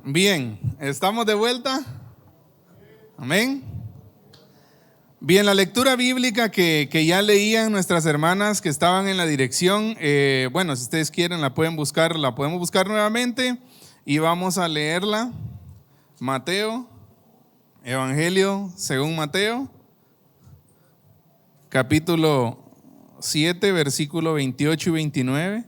Bien, ¿estamos de vuelta? Amén. Bien, la lectura bíblica que ya leían nuestras hermanas que estaban en la dirección, bueno, si ustedes quieren la pueden buscar, la podemos buscar nuevamente y vamos a leerla. Mateo, Evangelio según Mateo, capítulo 7, versículo 28 y 29.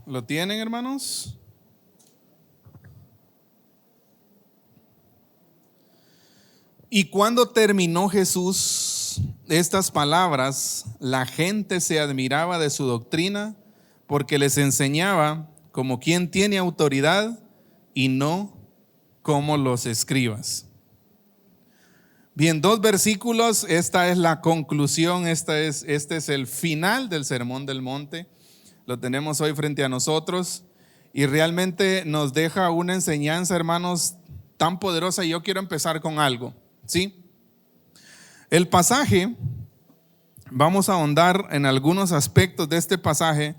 ¿Lo tienen, hermanos? Y cuando terminó Jesús estas palabras, la gente se admiraba de su doctrina, porque les enseñaba como quien tiene autoridad y no como los escribas. Bien, 2 versículos, esta es la conclusión, este es el final del Sermón del Monte. Lo tenemos hoy frente a nosotros y realmente nos deja una enseñanza, hermanos, tan poderosa. Y yo quiero empezar con algo, ¿sí? El pasaje, vamos a ahondar en algunos aspectos de este pasaje,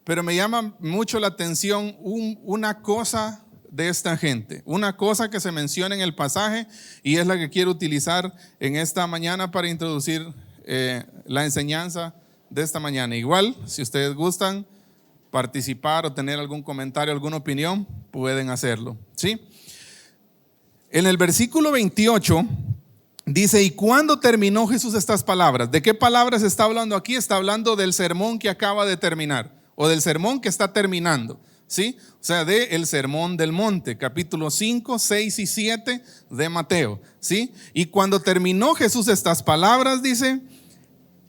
pero me llama mucho la atención una cosa de esta gente, una cosa que se menciona en el pasaje y es la que quiero utilizar en esta mañana para introducir la enseñanza de esta mañana. Igual, si ustedes gustan participar o tener algún comentario, alguna opinión, pueden hacerlo, ¿sí? En el versículo 28 dice: y cuando terminó Jesús estas palabras. ¿De qué palabras está hablando aquí? Está hablando del sermón que acaba de terminar o del sermón que está terminando, ¿sí? O sea, del Sermón del Monte, capítulo 5, 6 y 7 de Mateo, ¿sí? Y cuando terminó Jesús estas palabras, dice: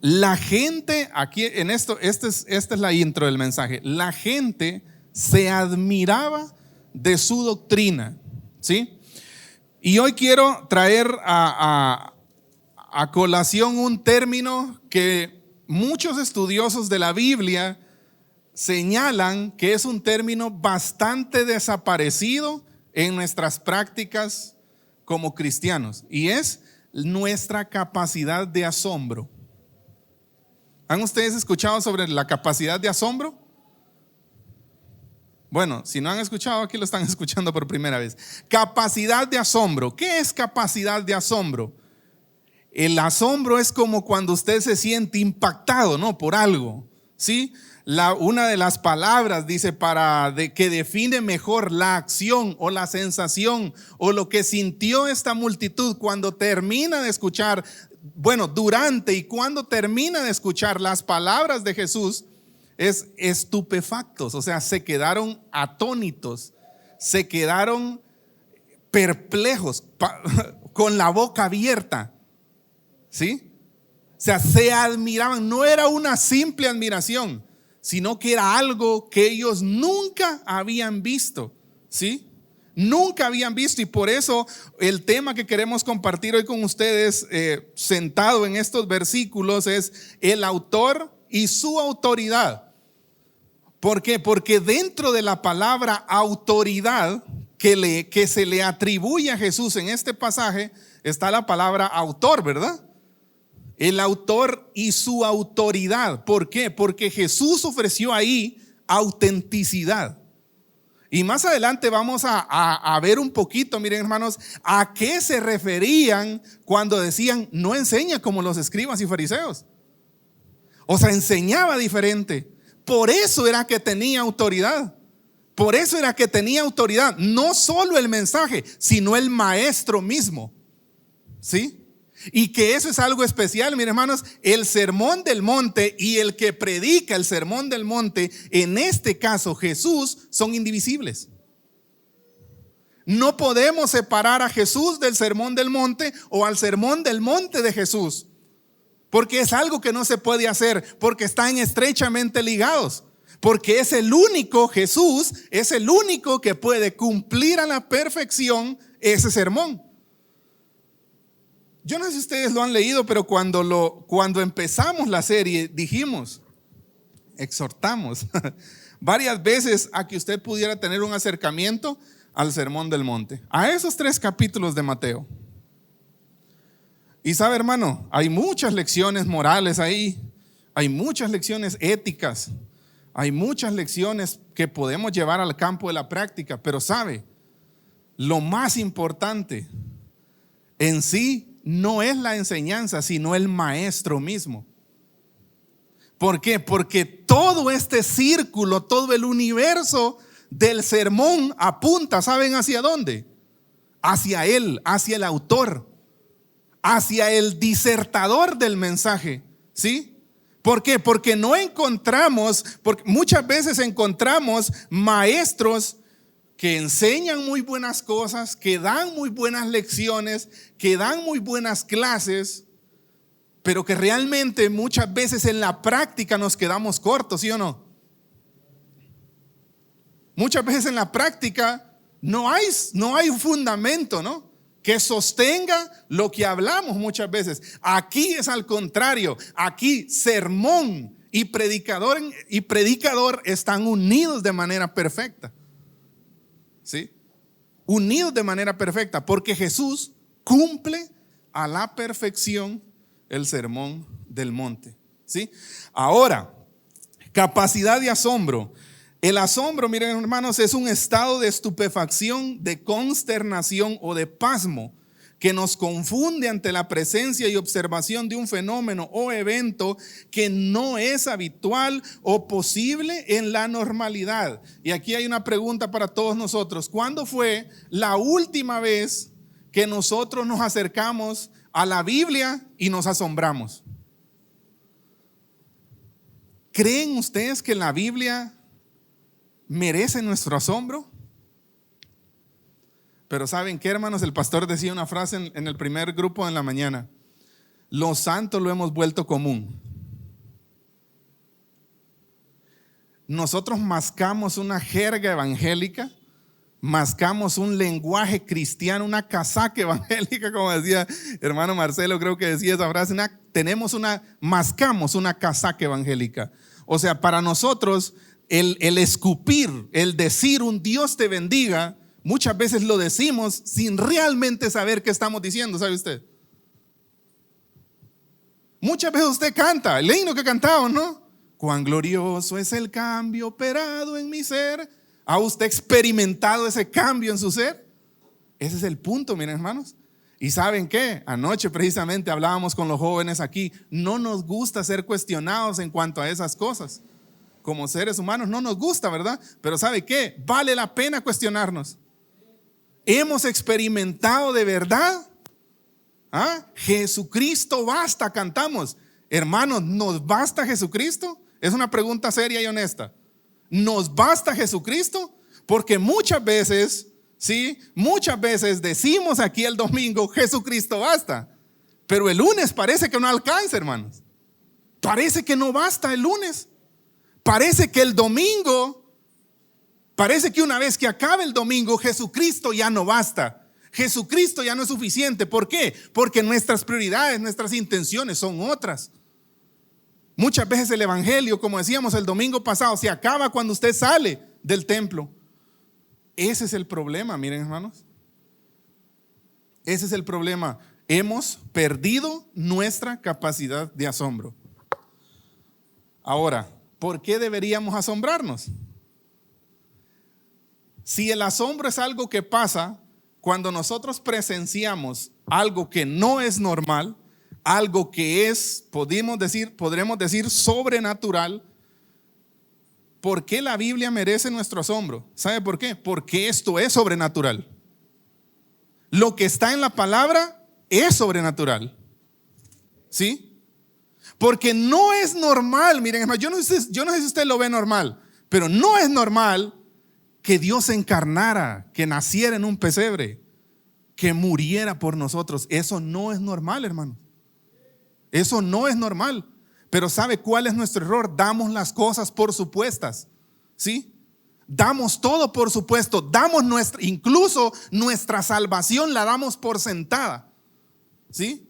la gente, aquí en esto, esta es la intro del mensaje. La gente se admiraba de su doctrina, ¿sí? Y hoy quiero traer a colación un término que muchos estudiosos de la Biblia señalan que es un término bastante desaparecido en nuestras prácticas como cristianos, y es nuestra capacidad de asombro. ¿Han ustedes escuchado sobre la capacidad de asombro? Bueno, si no han escuchado, aquí lo están escuchando por primera vez. Capacidad de asombro. ¿Qué es capacidad de asombro? El asombro es como cuando usted se siente impactado, ¿no? Por algo, ¿sí? Una de las palabras dice que define mejor la acción o la sensación o lo que sintió esta multitud cuando termina de escuchar, bueno, durante y cuando termina de escuchar las palabras de Jesús, es estupefactos. O sea, se quedaron atónitos, se quedaron perplejos, con la boca abierta, ¿sí? O sea, se admiraban. No era una simple admiración, sino que era algo que ellos nunca habían visto, ¿sí? Nunca habían visto. Y por eso el tema que queremos compartir hoy con ustedes, sentado en estos versículos, es el autor y su autoridad. ¿Por qué? Porque dentro de la palabra autoridad que se le atribuye a Jesús en este pasaje está la palabra autor, ¿verdad? El autor y su autoridad. ¿Por qué? Porque Jesús ofreció ahí autenticidad. Y más adelante vamos a ver un poquito, miren, hermanos, a qué se referían cuando decían: no enseña como los escribas y fariseos. O sea, enseñaba diferente. Por eso era que tenía autoridad. Por eso era que tenía autoridad. No solo el mensaje, sino el maestro mismo, ¿sí? Y que eso es algo especial, miren, hermanos. El Sermón del Monte y el que predica el Sermón del Monte, en este caso Jesús, son indivisibles. No podemos separar a Jesús del Sermón del Monte o al Sermón del Monte de Jesús, porque es algo que no se puede hacer, porque están estrechamente ligados, porque es el único, Jesús es el único que puede cumplir a la perfección ese sermón. Yo no sé si ustedes lo han leído, pero cuando empezamos la serie dijimos, exhortamos varias veces a que usted pudiera tener un acercamiento al Sermón del Monte, a esos 3 capítulos de Mateo. Y sabe, hermano, hay muchas lecciones morales ahí, hay muchas lecciones éticas, hay muchas lecciones que podemos llevar al campo de la práctica, pero sabe, lo más importante en sí no es la enseñanza, sino el maestro mismo. ¿Por qué? Porque todo este círculo, todo el universo del sermón apunta, ¿saben hacia dónde? Hacia él, hacia el autor, hacia el disertador del mensaje, ¿sí? ¿Por qué? Porque porque muchas veces encontramos maestros que enseñan muy buenas cosas, que dan muy buenas lecciones, que dan muy buenas clases, pero que realmente muchas veces en la práctica nos quedamos cortos, ¿sí o no? Muchas veces en la práctica no hay un fundamento, ¿no?, que sostenga lo que hablamos muchas veces. Aquí es al contrario, aquí sermón y predicador están unidos de manera perfecta. ¿Sí? Unidos de manera perfecta, porque Jesús cumple a la perfección el sermón del monte. ¿Sí? Ahora, capacidad de asombro. El asombro, miren hermanos, es un estado de estupefacción, de consternación o de pasmo que nos confunde ante la presencia y observación de un fenómeno o evento que no es habitual o posible en la normalidad. Y aquí hay una pregunta para todos nosotros. ¿Cuándo fue la última vez que nosotros nos acercamos a la Biblia y nos asombramos? ¿Creen ustedes que la Biblia merece nuestro asombro? Pero ¿saben qué, hermanos? El pastor decía una frase en el primer grupo en la mañana: los santos lo hemos vuelto común. Nosotros mascamos una jerga evangélica, mascamos un lenguaje cristiano, una casaca evangélica, como decía hermano Marcelo, creo que decía esa frase, mascamos una casaca evangélica. O sea, para nosotros el escupir, el decir un Dios te bendiga, muchas veces lo decimos sin realmente saber qué estamos diciendo, ¿sabe usted? Muchas veces usted canta el himno que cantamos, ¿no? Cuán glorioso es el cambio operado en mi ser. ¿Ha usted experimentado ese cambio en su ser? Ese es el punto, miren hermanos. ¿Y saben qué? Anoche precisamente hablábamos con los jóvenes aquí. No nos gusta ser cuestionados en cuanto a esas cosas. Como seres humanos no nos gusta, ¿verdad? Pero ¿sabe qué? Vale la pena cuestionarnos. ¿Hemos experimentado de verdad? Jesucristo basta, cantamos. Hermanos, ¿nos basta Jesucristo? Es una pregunta seria y honesta. ¿Nos basta Jesucristo? Porque muchas veces decimos aquí el domingo, Jesucristo basta. Pero el lunes parece que no alcanza, hermanos. Parece que no basta el lunes. Parece que el domingo, parece que una vez que acabe el domingo, Jesucristo ya no basta. Jesucristo ya no es suficiente. ¿Por qué? Porque nuestras prioridades, nuestras intenciones son otras. Muchas veces el evangelio, como decíamos el domingo pasado, se acaba cuando usted sale del templo. Ese es el problema, miren hermanos. Ese es el problema. Hemos perdido nuestra capacidad de asombro. Ahora, ¿por qué deberíamos asombrarnos? Si el asombro es algo que pasa cuando nosotros presenciamos algo que no es normal, algo que podremos decir sobrenatural, ¿por qué la Biblia merece nuestro asombro? ¿Sabe por qué? Porque esto es sobrenatural. Lo que está en la palabra es sobrenatural. ¿Sí? Porque no es normal, miren, hermano, yo no sé si usted lo ve normal, pero no es normal que Dios se encarnara, que naciera en un pesebre, que muriera por nosotros. Eso no es normal, hermano. Eso no es normal. Pero ¿sabe cuál es nuestro error? Damos las cosas por supuestas. ¿Sí? Damos todo por supuesto. Incluso nuestra salvación la damos por sentada. ¿Sí?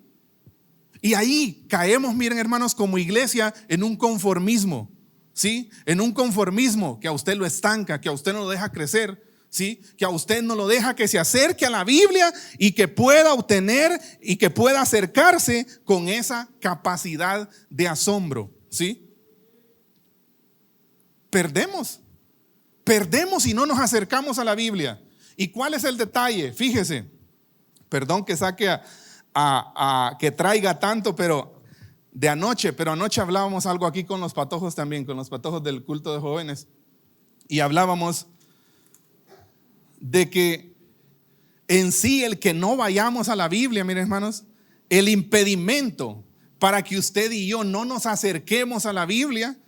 Y ahí caemos, miren hermanos, como iglesia en un conformismo. ¿sí? En un conformismo que a usted lo estanca, que a usted no lo deja crecer, ¿sí? Que a usted no lo deja que se acerque a la Biblia y que pueda obtener y que pueda acercarse con esa capacidad de asombro, ¿sí? Perdemos si no nos acercamos a la Biblia. ¿Y cuál es el detalle? Fíjese, perdón que saque que traiga tanto, pero anoche hablábamos algo aquí con los patojos también, con los patojos del culto de jóvenes, y hablábamos de que en sí el que no vayamos a la Biblia, miren hermanos, el impedimento para que usted y yo no nos acerquemos a la Biblia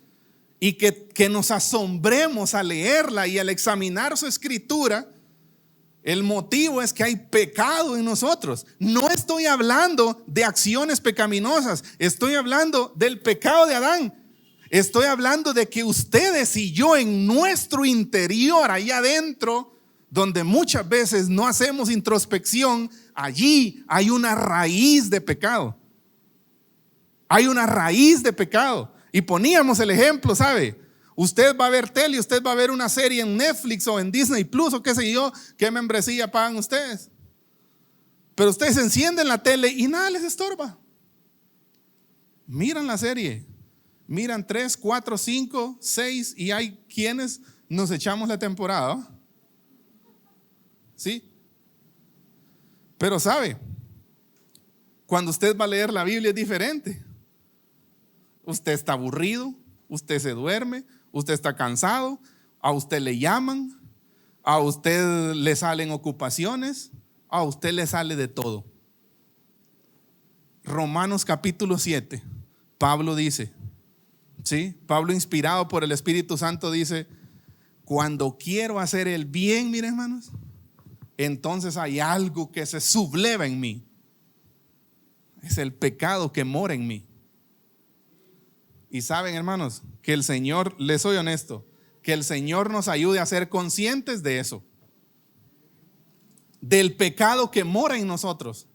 y que nos asombremos al leerla y al examinar su escritura, el motivo es que hay pecado en nosotros. No estoy hablando de acciones pecaminosas, estoy hablando del pecado de Adán. Estoy hablando de que ustedes y yo en nuestro interior, ahí adentro, donde muchas veces no hacemos introspección, allí hay una raíz de pecado. Hay una raíz de pecado. Y poníamos el ejemplo, ¿sabe? Usted va a ver tele, usted va a ver una serie en Netflix o en Disney Plus o qué sé yo, qué membresía pagan ustedes. Pero ustedes encienden la tele y nada les estorba. Miran la serie, miran 3, 4, 5, 6 y hay quienes nos echamos la temporada. ¿Sí? Pero sabe, cuando usted va a leer la Biblia es diferente. Usted está aburrido, usted se duerme, usted está cansado, a usted le llaman, a usted le salen ocupaciones, a usted le sale de todo. Romanos capítulo 7, Pablo dice, ¿sí? Pablo, inspirado por el Espíritu Santo, dice: cuando quiero hacer el bien, miren hermanos, entonces hay algo que se subleva en mí. Es el pecado que mora en mí. Y saben, hermanos, que el Señor, les soy honesto, que el Señor nos ayude a ser conscientes de eso, del pecado que mora en nosotros.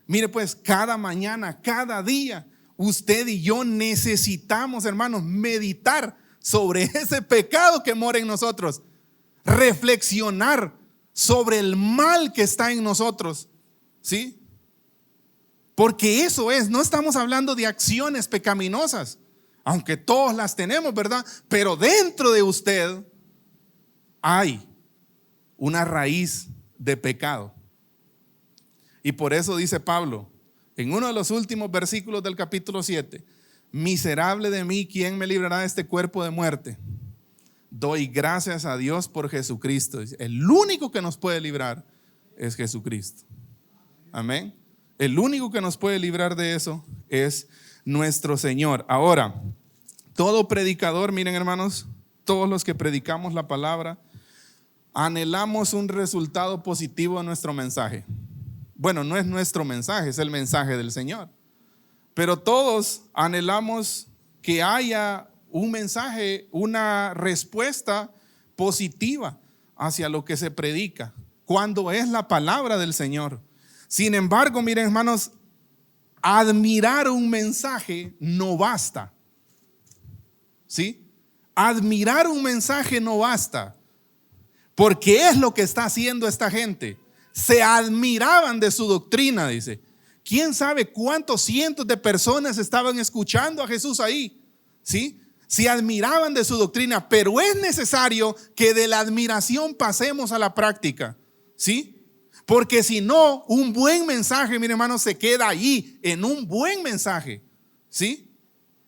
Mire pues, cada mañana, cada día, usted y yo necesitamos, hermanos, meditar sobre ese pecado que mora en nosotros, reflexionar sobre el mal que está en nosotros, ¿sí? Porque eso es, no estamos hablando de acciones pecaminosas, aunque todos las tenemos, ¿verdad? Pero dentro de usted hay una raíz de pecado. Y por eso dice Pablo, en uno de los últimos versículos del capítulo 7, miserable de mí, ¿quién me librará de este cuerpo de muerte? Doy gracias a Dios por Jesucristo. El único que nos puede librar es Jesucristo. Amén. El único que nos puede librar de eso es nuestro Señor. Ahora, todo predicador, miren hermanos, todos los que predicamos la palabra, anhelamos un resultado positivo a nuestro mensaje. Bueno, no es nuestro mensaje, es el mensaje del Señor. Pero todos anhelamos que haya un mensaje, una respuesta positiva hacia lo que se predica, cuando es la palabra del Señor. Sin embargo, miren hermanos, admirar un mensaje no basta. ¿Sí? Admirar un mensaje no basta. Porque es lo que está haciendo esta gente. Se admiraban de su doctrina, dice. ¿Quién sabe cuántos cientos de personas estaban escuchando a Jesús ahí? ¿Sí? Se admiraban de su doctrina, pero es necesario que de la admiración pasemos a la práctica. ¿Sí? Porque si no, un buen mensaje, mi hermano, se queda allí en un buen mensaje, ¿sí?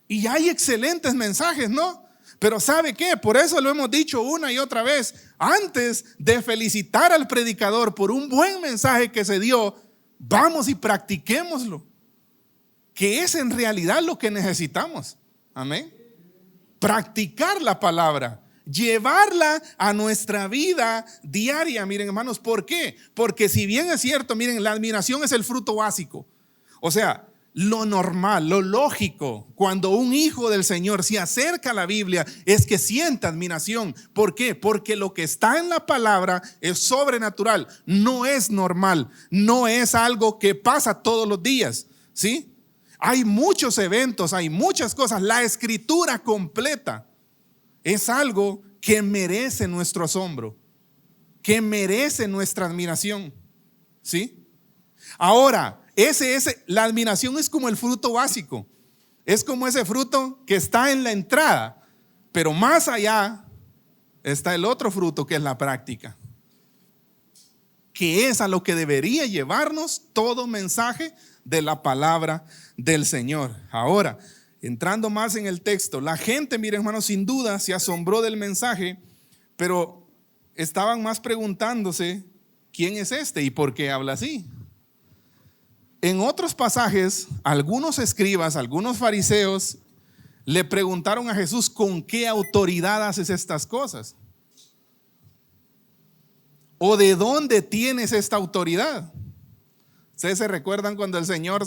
Y hay excelentes mensajes, ¿no? Pero ¿sabe qué? Por eso lo hemos dicho una y otra vez. Antes de felicitar al predicador por un buen mensaje que se dio, vamos y practiquémoslo, que es en realidad lo que necesitamos. Amén. Practicar la palabra. Llevarla a nuestra vida diaria, miren hermanos, ¿por qué? Porque si bien es cierto, miren, la admiración es el fruto básico. O sea, lo normal, lo lógico, cuando un hijo del Señor se acerca a la Biblia es que sienta admiración. ¿Por qué? Porque lo que está en la palabra es sobrenatural, no es normal, no es algo que pasa todos los días, ¿sí? Hay muchos eventos, hay muchas cosas, la escritura completa, es algo que merece nuestro asombro, que merece nuestra admiración, ¿sí? Ahora, la admiración es como el fruto básico, es como ese fruto que está en la entrada, pero más allá está el otro fruto, que es la práctica, que es a lo que debería llevarnos todo mensaje de la palabra del Señor. Ahora, entrando más en el texto, la gente, miren hermanos, sin duda se asombró del mensaje, pero estaban más preguntándose, ¿quién es este y por qué habla así? En otros pasajes, algunos escribas, algunos fariseos le preguntaron a Jesús, ¿con qué autoridad haces estas cosas? ¿O de dónde tienes esta autoridad? Ustedes se recuerdan cuando el Señor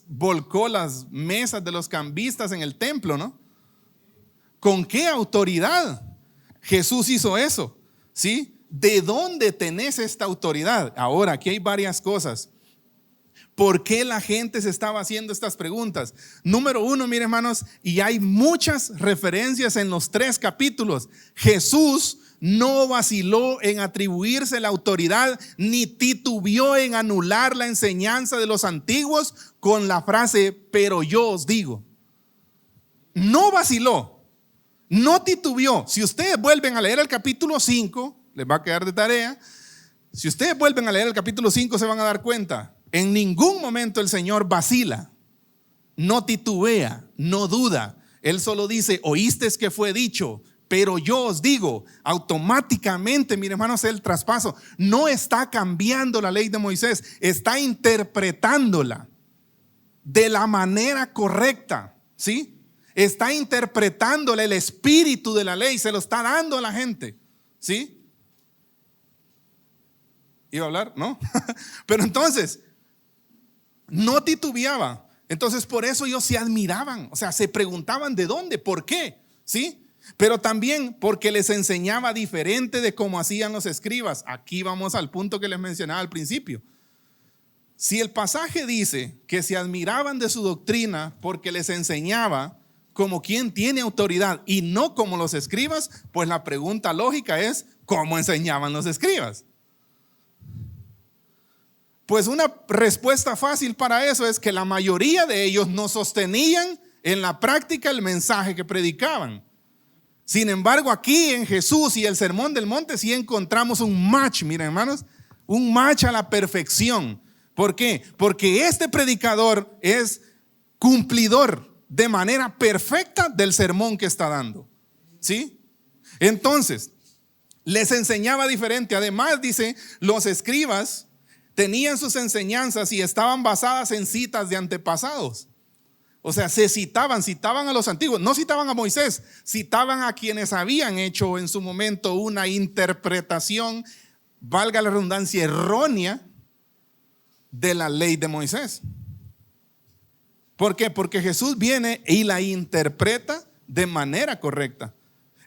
volcó las mesas de los cambistas en el templo, ¿no? ¿Con qué autoridad Jesús hizo eso? ¿Sí? ¿De dónde tenés esta autoridad? Ahora, aquí hay varias cosas. ¿Por qué la gente se estaba haciendo estas preguntas? Número uno, miren hermanos, y hay muchas referencias en los 3 capítulos. Jesús no vaciló en atribuirse la autoridad, ni titubeó en anular la enseñanza de los antiguos con la frase, pero yo os digo. No vaciló, no titubeó. Si ustedes vuelven a leer el capítulo 5, les va a quedar de tarea. Si ustedes vuelven a leer el capítulo 5, se van a dar cuenta. En ningún momento el Señor vacila, no titubea, no duda. Él solo dice, oíste que fue dicho, pero yo os digo. Automáticamente, miren hermanos, el traspaso no está cambiando la ley de Moisés, está interpretándola de la manera correcta, ¿sí? Está interpretándole el espíritu de la ley, se lo está dando a la gente, ¿sí? ¿Iba a hablar? ¿No? Pero entonces no titubeaba. Entonces por eso ellos se admiraban, o sea, se preguntaban de dónde, por qué, ¿sí? Pero también porque les enseñaba diferente de cómo hacían los escribas. Aquí vamos al punto que les mencionaba al principio. Si el pasaje dice que se admiraban de su doctrina porque les enseñaba como quien tiene autoridad y no como los escribas, pues la pregunta lógica es, ¿cómo enseñaban los escribas? Pues una respuesta fácil para eso es que la mayoría de ellos no sostenían en la práctica el mensaje que predicaban. Sin embargo, aquí en Jesús y el Sermón del Monte sí encontramos un match, miren hermanos, un match a la perfección. ¿Por qué? Porque este predicador es cumplidor de manera perfecta del sermón que está dando, ¿sí? Entonces, les enseñaba diferente. Además, dice, los escribas tenían sus enseñanzas y estaban basadas en citas de antepasados. O sea, citaban a los antiguos, no citaban a Moisés, citaban a quienes habían hecho en su momento una interpretación, valga la redundancia, errónea de la ley de Moisés. ¿Por qué? Porque Jesús viene y la interpreta de manera correcta.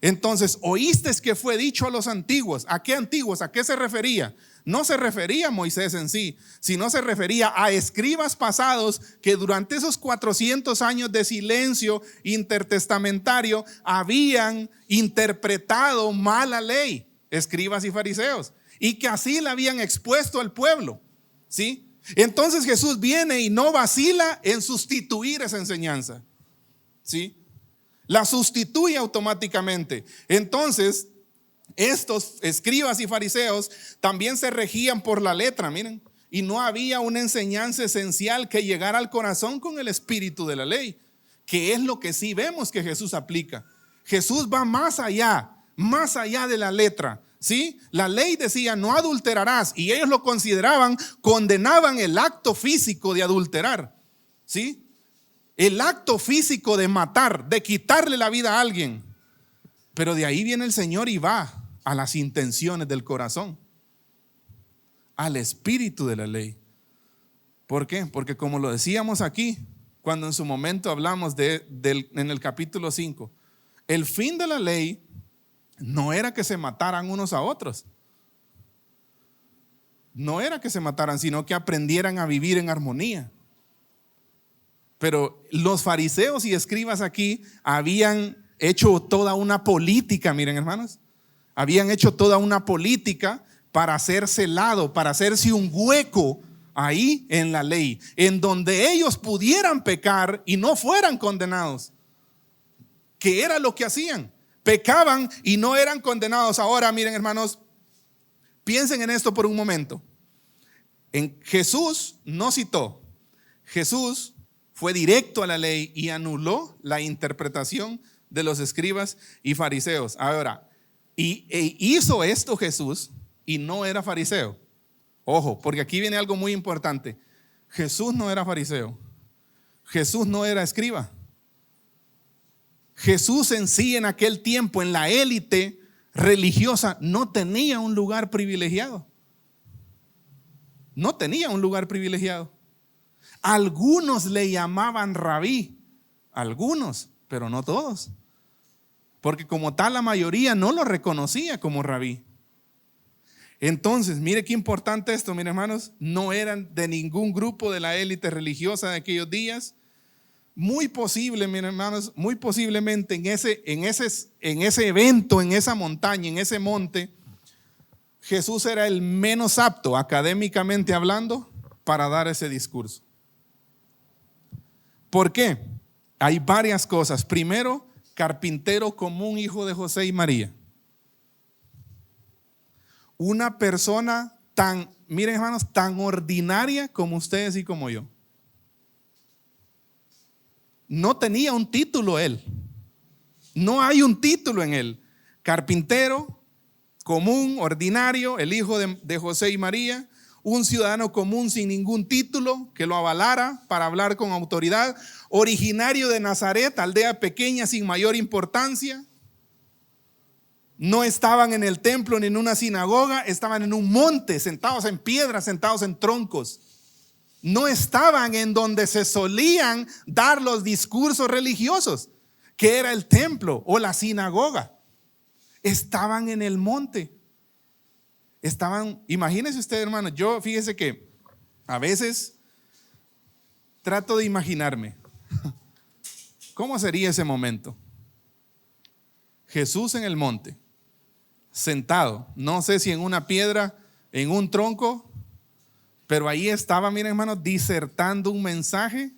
Entonces, oíste que fue dicho a los antiguos. ¿A qué antiguos? ¿A qué se refería? No se refería a Moisés en sí, sino se refería a escribas pasados que durante esos 400 años de silencio intertestamentario habían interpretado mal la ley, escribas y fariseos, y que así la habían expuesto al pueblo, ¿sí? Entonces Jesús viene y no vacila en sustituir esa enseñanza, ¿sí? La sustituye automáticamente. Entonces, estos escribas y fariseos también se regían por la letra, miren, y no había una enseñanza esencial que llegara al corazón con el espíritu de la ley, que es lo que sí vemos que Jesús aplica. Jesús va más allá de la letra, ¿sí? La ley decía no adulterarás y ellos lo consideraban, condenaban el acto físico de adulterar, ¿sí? El acto físico de matar, de quitarle la vida a alguien. Pero de ahí viene el Señor y va a las intenciones del corazón, al espíritu de la ley. ¿Por qué? Porque como lo decíamos aquí, cuando en su momento hablamos en el capítulo 5, el fin de la ley no era que se mataran unos a otros. No era que se mataran, sino que aprendieran a vivir en armonía. Pero los fariseos y escribas aquí habían hecho toda una política, miren hermanos, habían hecho toda una política para hacerse lado, para hacerse un hueco ahí en la ley, en donde ellos pudieran pecar y no fueran condenados. ¿Qué era lo que hacían? Pecaban y no eran condenados. Ahora, miren hermanos, piensen en esto por un momento. Jesús no citó, Jesús fue directo a la ley y anuló la interpretación de los escribas y fariseos. Ahora, hizo esto Jesús y no era fariseo. Ojo, porque aquí viene algo muy importante. Jesús no era fariseo. Jesús no era escriba. Jesús en sí, en aquel tiempo, en la élite religiosa, no tenía un lugar privilegiado. No tenía un lugar privilegiado. Algunos le llamaban rabí, algunos, pero no todos, porque como tal la mayoría no lo reconocía como rabí. Entonces, mire qué importante esto, miren hermanos, no eran de ningún grupo de la élite religiosa de aquellos días. Muy posible, miren hermanos, muy posiblemente en ese evento, en esa montaña, en ese monte, Jesús era el menos apto, académicamente hablando, para dar ese discurso. ¿Por qué? Hay varias cosas. Primero, carpintero común, hijo de José y María. Una persona tan, miren hermanos, tan ordinaria como ustedes y como yo. No tenía un título él. No hay un título en él. Carpintero común, ordinario, el hijo de José y María. Un ciudadano común sin ningún título que lo avalara para hablar con autoridad, originario de Nazaret, aldea pequeña sin mayor importancia. No estaban en el templo ni en una sinagoga, estaban en un monte, sentados en piedras, sentados en troncos. No estaban en donde se solían dar los discursos religiosos, que era el templo o la sinagoga. Estaban en el monte. Imagínense usted, hermano, yo fíjese que a veces trato de imaginarme cómo sería ese momento. Jesús en el monte, sentado, no sé si en una piedra, en un tronco, pero ahí estaba, miren hermano, disertando un mensaje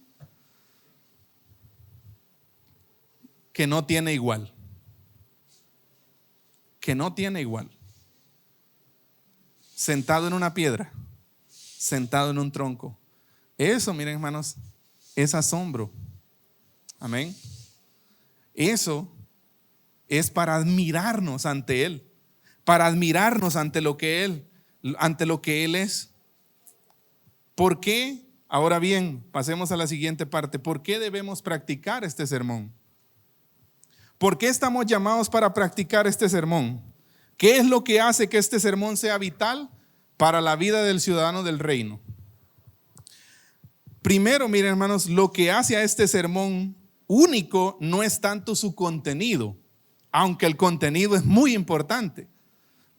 que no tiene igual. Que no tiene igual. Sentado en una piedra, sentado en un tronco. Eso, miren hermanos, es asombro. Amén. Eso es para admirarnos ante Él, para admirarnos ante lo que Él es. ¿Por qué? Ahora bien, pasemos a la siguiente parte. ¿Por qué debemos practicar este sermón? ¿Por qué estamos llamados para practicar este sermón? ¿Qué es lo que hace que este sermón sea vital para la vida del ciudadano del reino? Primero, miren hermanos, lo que hace a este sermón único no es tanto su contenido, aunque el contenido es muy importante,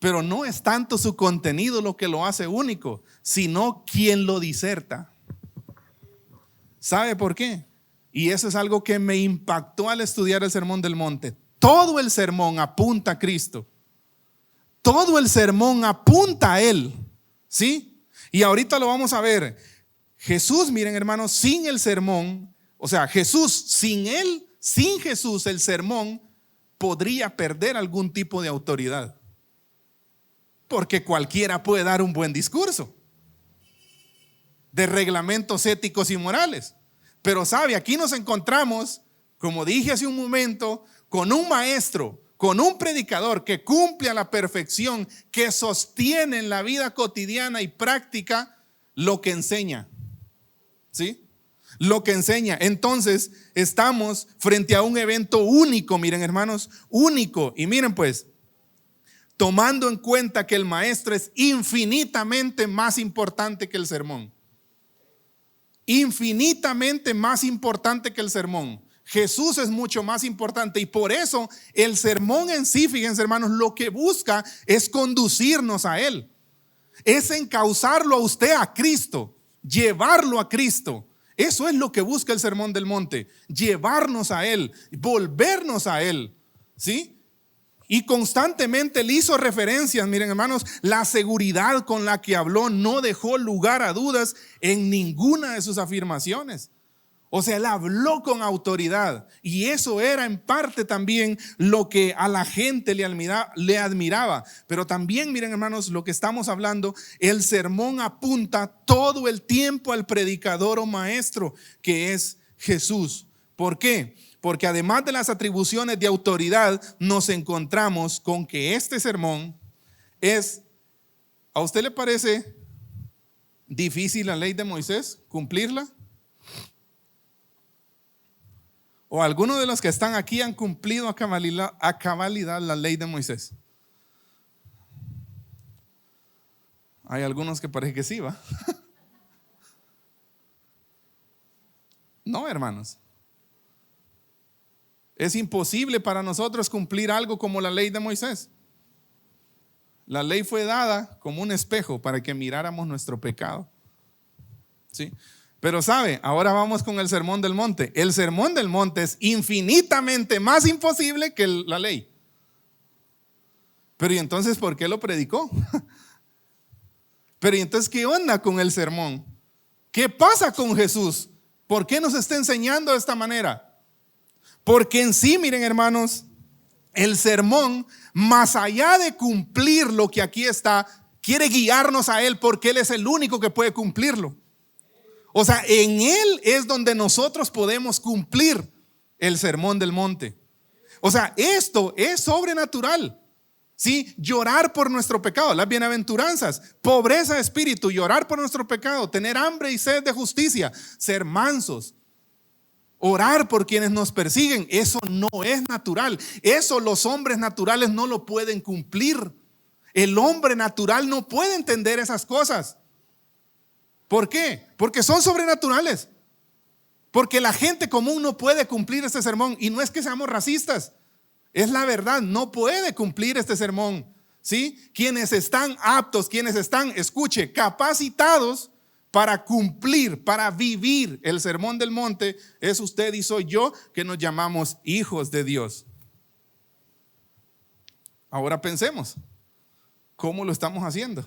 pero no es tanto su contenido lo que lo hace único, sino quien lo diserta. ¿Sabe por qué? Y eso es algo que me impactó al estudiar el Sermón del Monte. Todo el sermón apunta a Cristo. Todo el sermón apunta a Él, ¿sí? Y ahorita lo vamos a ver. Jesús, miren hermanos, sin el sermón, o sea, Jesús sin Él, sin Jesús el sermón podría perder algún tipo de autoridad. Porque cualquiera puede dar un buen discurso de reglamentos éticos y morales. Pero sabe, aquí nos encontramos, como dije hace un momento, con un maestro, con un predicador que cumple a la perfección, que sostiene en la vida cotidiana y práctica lo que enseña. ¿Sí? Lo que enseña. Entonces, estamos frente a un evento único, miren hermanos, único. Y miren pues, tomando en cuenta que el maestro es infinitamente más importante que el sermón. Infinitamente más importante que el sermón. Jesús es mucho más importante y por eso el sermón en sí, fíjense hermanos, lo que busca es conducirnos a Él. Es encauzarlo a usted a Cristo, llevarlo a Cristo. Eso es lo que busca el Sermón del Monte, llevarnos a Él, volvernos a Él, ¿sí? Y constantemente él hizo referencias, miren hermanos, la seguridad con la que habló no dejó lugar a dudas en ninguna de sus afirmaciones. O sea, él habló con autoridad y eso era en parte también lo que a la gente le admiraba. Pero también, miren hermanos, lo que estamos hablando, el sermón apunta todo el tiempo al predicador o maestro que es Jesús. ¿Por qué? Porque además de las atribuciones de autoridad, nos encontramos con que este sermón es, ¿a usted le parece difícil la ley de Moisés cumplirla? ¿O algunos de los que están aquí han cumplido a cabalidad la ley de Moisés? Hay algunos que parece que sí, ¿va? No, hermanos. Es imposible para nosotros cumplir algo como la ley de Moisés. La ley fue dada como un espejo para que miráramos nuestro pecado. ¿Sí? Pero sabe, ahora vamos con el Sermón del Monte. El Sermón del Monte es infinitamente más imposible que la ley. Pero ¿y entonces por qué lo predicó? Pero ¿y entonces qué onda con el sermón? ¿Qué pasa con Jesús? ¿Por qué nos está enseñando de esta manera? Porque en sí, miren hermanos, el sermón, más allá de cumplir lo que aquí está, quiere guiarnos a Él porque Él es el único que puede cumplirlo. O sea, en Él es donde nosotros podemos cumplir el sermón del monte. O sea, esto es sobrenatural. ¿Sí? Llorar por nuestro pecado, las bienaventuranzas, pobreza de espíritu, llorar por nuestro pecado, tener hambre y sed de justicia, ser mansos, orar por quienes nos persiguen. Eso no es natural. Eso los hombres naturales no lo pueden cumplir. El hombre natural no puede entender esas cosas. ¿Por qué? Porque son sobrenaturales. Porque la gente común no puede cumplir este sermón. Y no es que seamos racistas, es la verdad, no puede cumplir este sermón. ¿Sí? Quienes están aptos, quienes están, escuche, capacitados para cumplir, para vivir el sermón del monte, es usted y soy yo, que nos llamamos hijos de Dios. Ahora pensemos, ¿cómo lo estamos haciendo?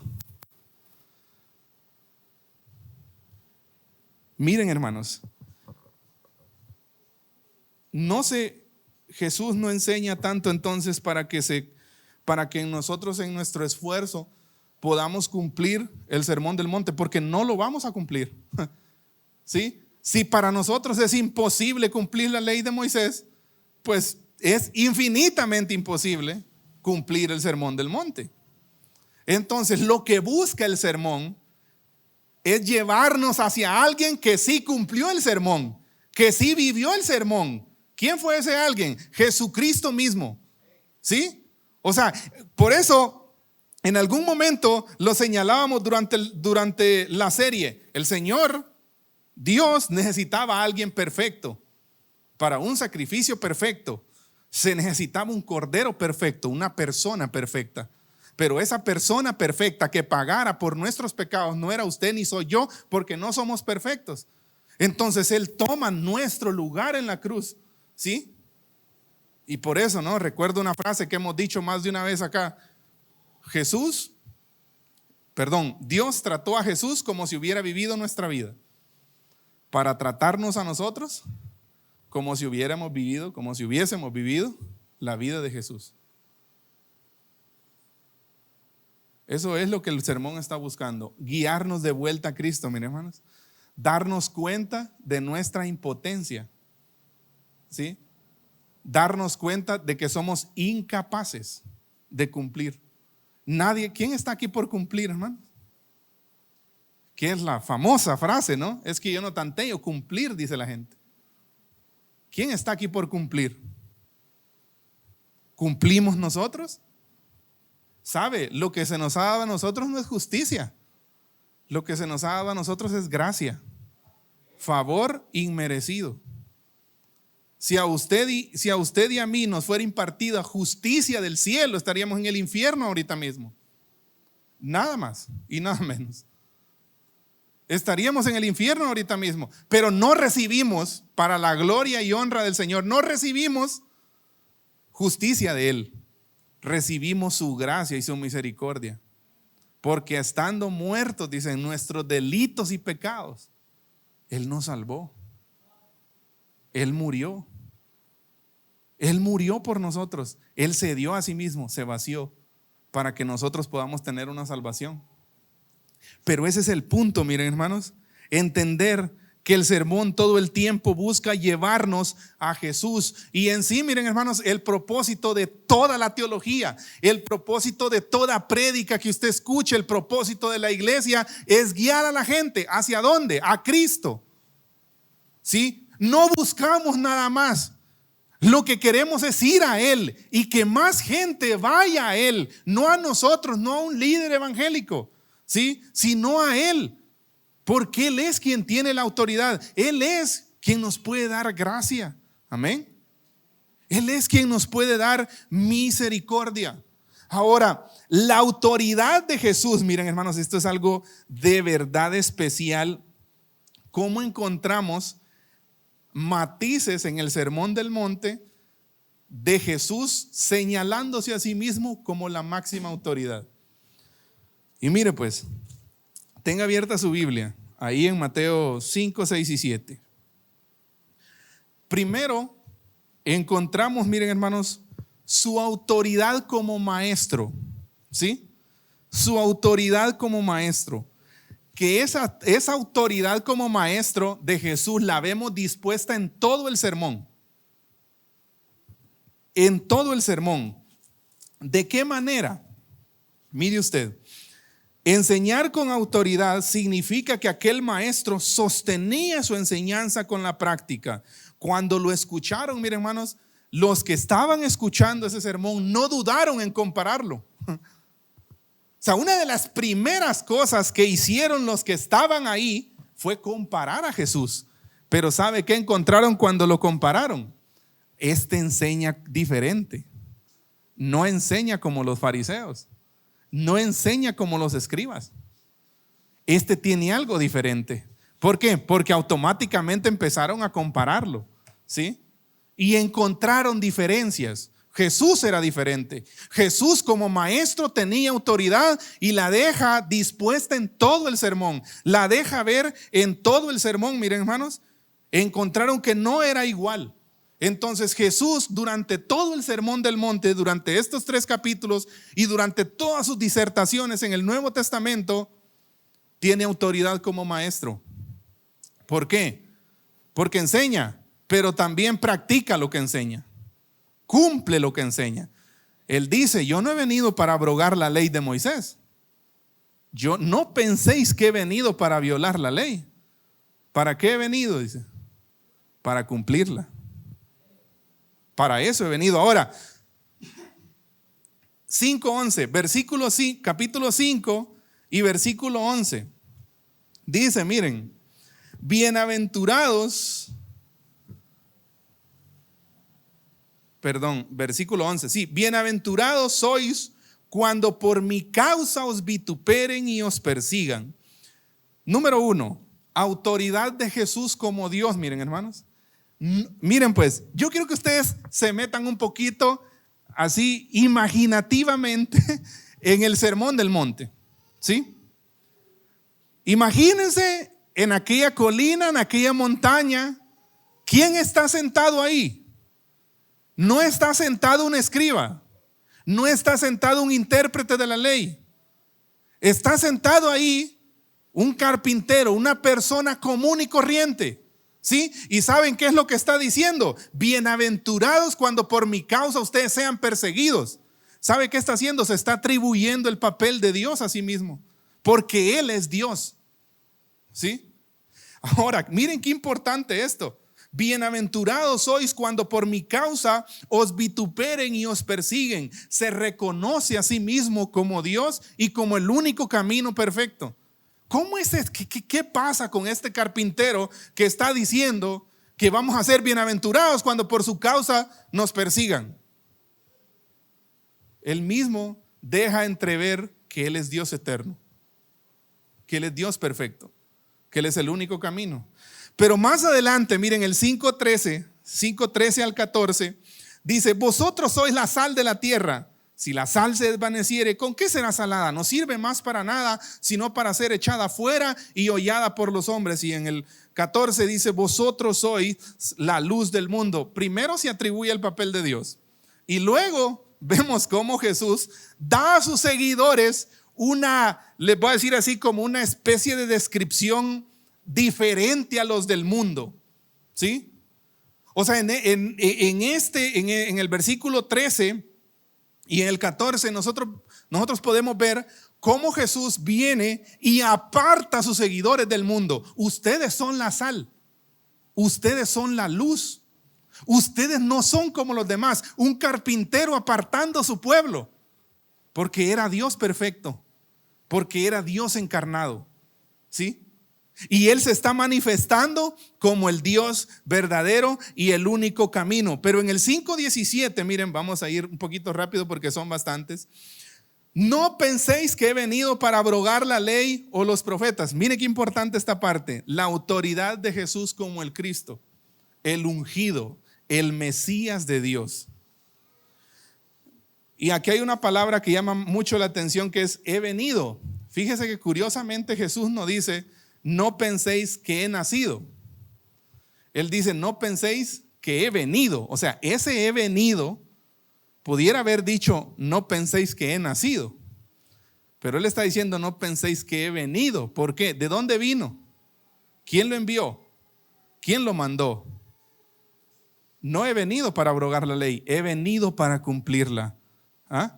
Miren hermanos, Jesús no enseña tanto entonces para que nosotros en nuestro esfuerzo podamos cumplir el sermón del monte, porque no lo vamos a cumplir. ¿Sí? Si para nosotros es imposible cumplir la ley de Moisés, pues es infinitamente imposible cumplir el sermón del monte. Entonces, lo que busca el sermón es llevarnos hacia alguien que sí cumplió el sermón, que sí vivió el sermón. ¿Quién fue ese alguien? Jesucristo mismo. ¿Sí? O sea, por eso en algún momento lo señalábamos durante la serie. El Señor, Dios, necesitaba a alguien perfecto. Para un sacrificio perfecto se necesitaba un cordero perfecto, una persona perfecta. Pero esa persona perfecta que pagara por nuestros pecados no era usted ni soy yo, porque no somos perfectos. Entonces Él toma nuestro lugar en la cruz. ¿Sí? Y por eso, ¿no? Recuerdo una frase que hemos dicho más de una vez acá. Dios trató a Jesús como si hubiera vivido nuestra vida, para tratarnos a nosotros como si hubiésemos vivido la vida de Jesús. Eso es lo que el sermón está buscando, guiarnos de vuelta a Cristo, miren hermanos, darnos cuenta de nuestra impotencia. ¿Sí? Darnos cuenta de que somos incapaces de cumplir. ¿Quién está aquí por cumplir, hermanos? Que es la famosa frase, ¿no? Es que yo no tanteo cumplir, dice la gente. ¿Quién está aquí por cumplir? ¿Cumplimos nosotros? ¿Sabe? Lo que se nos ha dado a nosotros no es justicia. Lo que se nos ha dado a nosotros es gracia, favor inmerecido. Si a usted y a mí nos fuera impartida justicia del cielo, estaríamos en el infierno ahorita mismo. Nada más y nada menos. Estaríamos en el infierno ahorita mismo, pero no recibimos, para la gloria y honra del Señor, no recibimos justicia de Él. Recibimos su gracia y su misericordia. Porque estando muertos, dicen, nuestros delitos y pecados, Él nos salvó. Él murió. Él murió por nosotros. Él se dio a sí mismo, se vació, para que nosotros podamos tener una salvación. Pero ese es el punto, miren hermanos, entender que el sermón todo el tiempo busca llevarnos a Jesús. Y en sí, miren hermanos, el propósito de toda la teología, el propósito de toda prédica que usted escuche, el propósito de la iglesia es guiar a la gente. ¿Hacia dónde? A Cristo. ¿Sí? No buscamos nada más. Lo que queremos es ir a Él y que más gente vaya a Él, no a nosotros, no a un líder evangélico, ¿sí? Sino a Él, porque Él es quien tiene la autoridad. Él es quien nos puede dar gracia. Amén. Él es quien nos puede dar misericordia. Ahora, la autoridad de Jesús, miren hermanos, esto es algo de verdad especial. ¿Cómo encontramos matices en el Sermón del Monte de Jesús señalándose a sí mismo como la máxima autoridad? Y mire pues, tenga abierta su Biblia ahí en Mateo 5, 6 y 7. Primero encontramos, miren hermanos, su autoridad como maestro, ¿sí? Su autoridad como maestro. Que esa autoridad como maestro de Jesús la vemos dispuesta en todo el sermón. En todo el sermón. ¿De qué manera? Mire usted, enseñar con autoridad significa que aquel maestro sostenía su enseñanza con la práctica. Cuando lo escucharon, miren hermanos, los que estaban escuchando ese sermón no dudaron en compararlo. O sea, una de las primeras cosas que hicieron los que estaban ahí fue comparar a Jesús. Pero ¿sabe qué encontraron cuando lo compararon? Este enseña diferente. No enseña como los fariseos. No enseña como los escribas. Este tiene algo diferente. ¿Por qué? Porque automáticamente empezaron a compararlo, ¿sí? Y encontraron diferencias. Jesús era diferente. Jesús como maestro tenía autoridad y la deja dispuesta en todo el sermón. La deja ver en todo el sermón. Miren hermanos, encontraron que no era igual. Entonces Jesús durante todo el sermón del monte, durante estos 3 capítulos y durante todas sus disertaciones en el Nuevo Testamento, tiene autoridad como maestro. ¿Por qué? Porque enseña, pero también practica lo que enseña. Cumple lo que enseña. Él dice, yo no he venido para abrogar la ley de Moisés. Yo no penséis que he venido para violar la ley. ¿Para qué he venido? Dice, para cumplirla. Para eso he venido. Ahora, 5:11, versículo 5, capítulo 5 y versículo 11. Dice, miren, versículo 11, sí, bienaventurados sois cuando por mi causa os vituperen y os persigan. Número 1, autoridad de Jesús como Dios, miren hermanos. Miren pues, yo quiero que ustedes se metan un poquito así imaginativamente en el Sermón del Monte, ¿sí? Imagínense en aquella colina, en aquella montaña, ¿quién está sentado ahí? No está sentado un escriba, no está sentado un intérprete de la ley, está sentado ahí un carpintero, una persona común y corriente, ¿sí? Y ¿saben qué es lo que está diciendo? Bienaventurados cuando por mi causa ustedes sean perseguidos. ¿Sabe qué está haciendo? Se está atribuyendo el papel de Dios a sí mismo, porque Él es Dios, ¿sí? Ahora, miren qué importante esto. Bienaventurados sois cuando por mi causa os vituperen y os persiguen. Se reconoce a sí mismo como Dios y como el único camino perfecto. ¿Cómo es? ¿Qué pasa con este carpintero que está diciendo que vamos a ser bienaventurados cuando por su causa nos persigan? Él mismo deja entrever que Él es Dios eterno, que Él es Dios perfecto. que Él es el único camino. Pero más adelante, miren el 5:13 al 14, dice: vosotros sois la sal de la tierra. Si la sal se desvaneciere, ¿con qué será salada? No sirve más para nada, sino para ser echada fuera y hollada por los hombres. Y en el 14 dice: vosotros sois la luz del mundo. Primero se atribuye el papel de Dios, y luego vemos cómo Jesús da a sus seguidores les voy a decir así, como una especie de descripción diferente a los del mundo, ¿sí? O sea, en el versículo 13 y en el 14 nosotros podemos ver cómo Jesús viene y aparta a sus seguidores del mundo. Ustedes son la sal, ustedes son la luz, ustedes no son como los demás. Un carpintero apartando a su pueblo, porque era Dios perfecto, porque era Dios encarnado, ¿sí? Y Él se está manifestando como el Dios verdadero y el único camino. Pero en el 5:17, miren, vamos a ir un poquito rápido porque son bastantes. No penséis que he venido para abrogar la ley o los profetas. Miren qué importante esta parte. La autoridad de Jesús como el Cristo, el ungido, el Mesías de Dios. Y aquí hay una palabra que llama mucho la atención, que es he venido. Fíjese que curiosamente Jesús no dice: no penséis que he nacido. Él dice: no penséis que he venido. O sea, ese he venido pudiera haber dicho: no penséis que he nacido. Pero Él está diciendo: no penséis que he venido. ¿Por qué? ¿De dónde vino? ¿Quién lo envió? ¿Quién lo mandó? No he venido para abrogar la ley, he venido para cumplirla.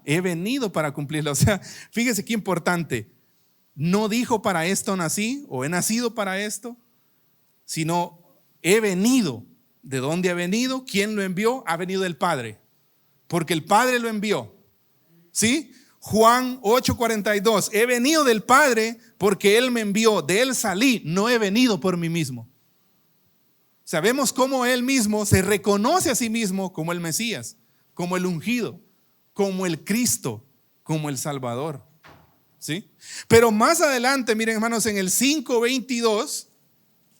He venido para cumplirla. O sea, fíjese qué importante. No dijo: para esto nací o he nacido para esto, sino he venido. ¿De dónde ha venido? ¿Quién lo envió? Ha venido del Padre, porque el Padre lo envió, ¿sí? Juan 8:42, he venido del Padre porque Él me envió, de Él salí, no he venido por mí mismo. Sabemos cómo Él mismo se reconoce a sí mismo como el Mesías, como el ungido, como el Cristo, como el Salvador, ¿sí? Pero más adelante, miren hermanos, en el 5:22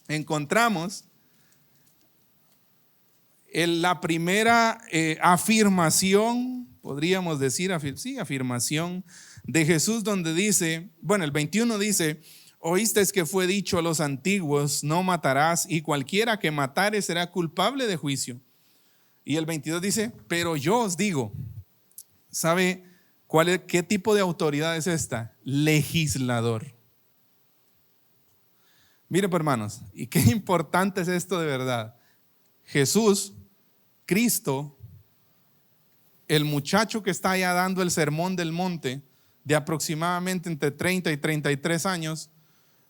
encontramos la primera afirmación, podríamos decir, afirmación de Jesús, donde dice, bueno, el 21 dice: oísteis que fue dicho a los antiguos: no matarás, y cualquiera que matare será culpable de juicio. Y el 22 dice: pero yo os digo. ¿Sabe qué tipo de autoridad es esta? Legislador. Miren, pues, hermanos, y qué importante es esto de verdad. Jesús, Cristo, el muchacho que está allá dando el sermón del monte, de aproximadamente entre 30 y 33 años,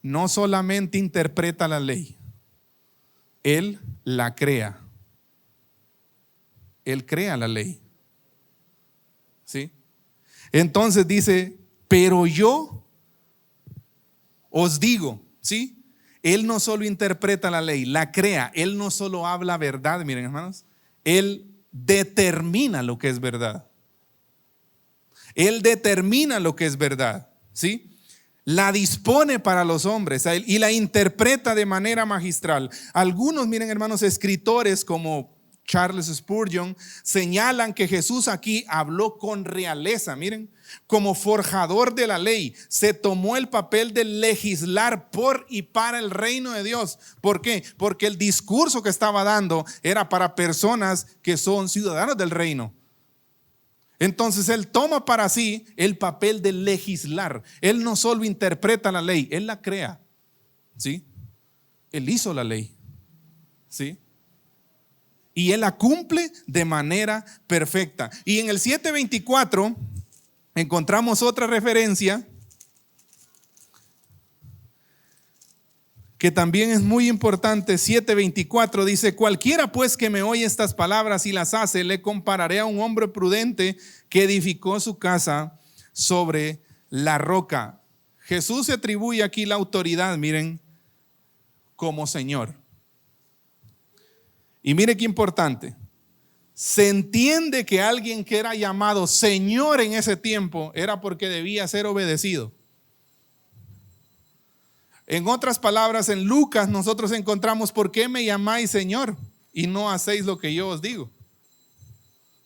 no solamente interpreta la ley, Él la crea. Él crea la ley, ¿sí? Entonces dice: pero yo os digo, ¿sí? Él no solo interpreta la ley, la crea. Él no solo habla verdad, miren hermanos, Él determina lo que es verdad. Él determina lo que es verdad, ¿sí? La dispone para los hombres y la interpreta de manera magistral. Algunos, miren hermanos, escritores como Charles Spurgeon señalan que Jesús aquí habló con realeza, miren, como forjador de la ley. Se tomó el papel de legislar por y para el reino de Dios. ¿Por qué? Porque el discurso que estaba dando era para personas que son ciudadanos del reino. Entonces Él toma para sí el papel de legislar. Él no solo interpreta la ley, Él la crea, ¿sí? Él hizo la ley, ¿sí? Y Él la cumple de manera perfecta. Y en el 7:24 encontramos otra referencia que también es muy importante. 7:24 dice: cualquiera pues que me oye estas palabras y las hace, le compararé a un hombre prudente que edificó su casa sobre la roca. Jesús se atribuye aquí la autoridad, miren, como Señor. Y mire qué importante. Se entiende que alguien que era llamado Señor en ese tiempo era porque debía ser obedecido. En otras palabras, en Lucas nosotros encontramos: ¿por qué me llamáis Señor y no hacéis lo que yo os digo?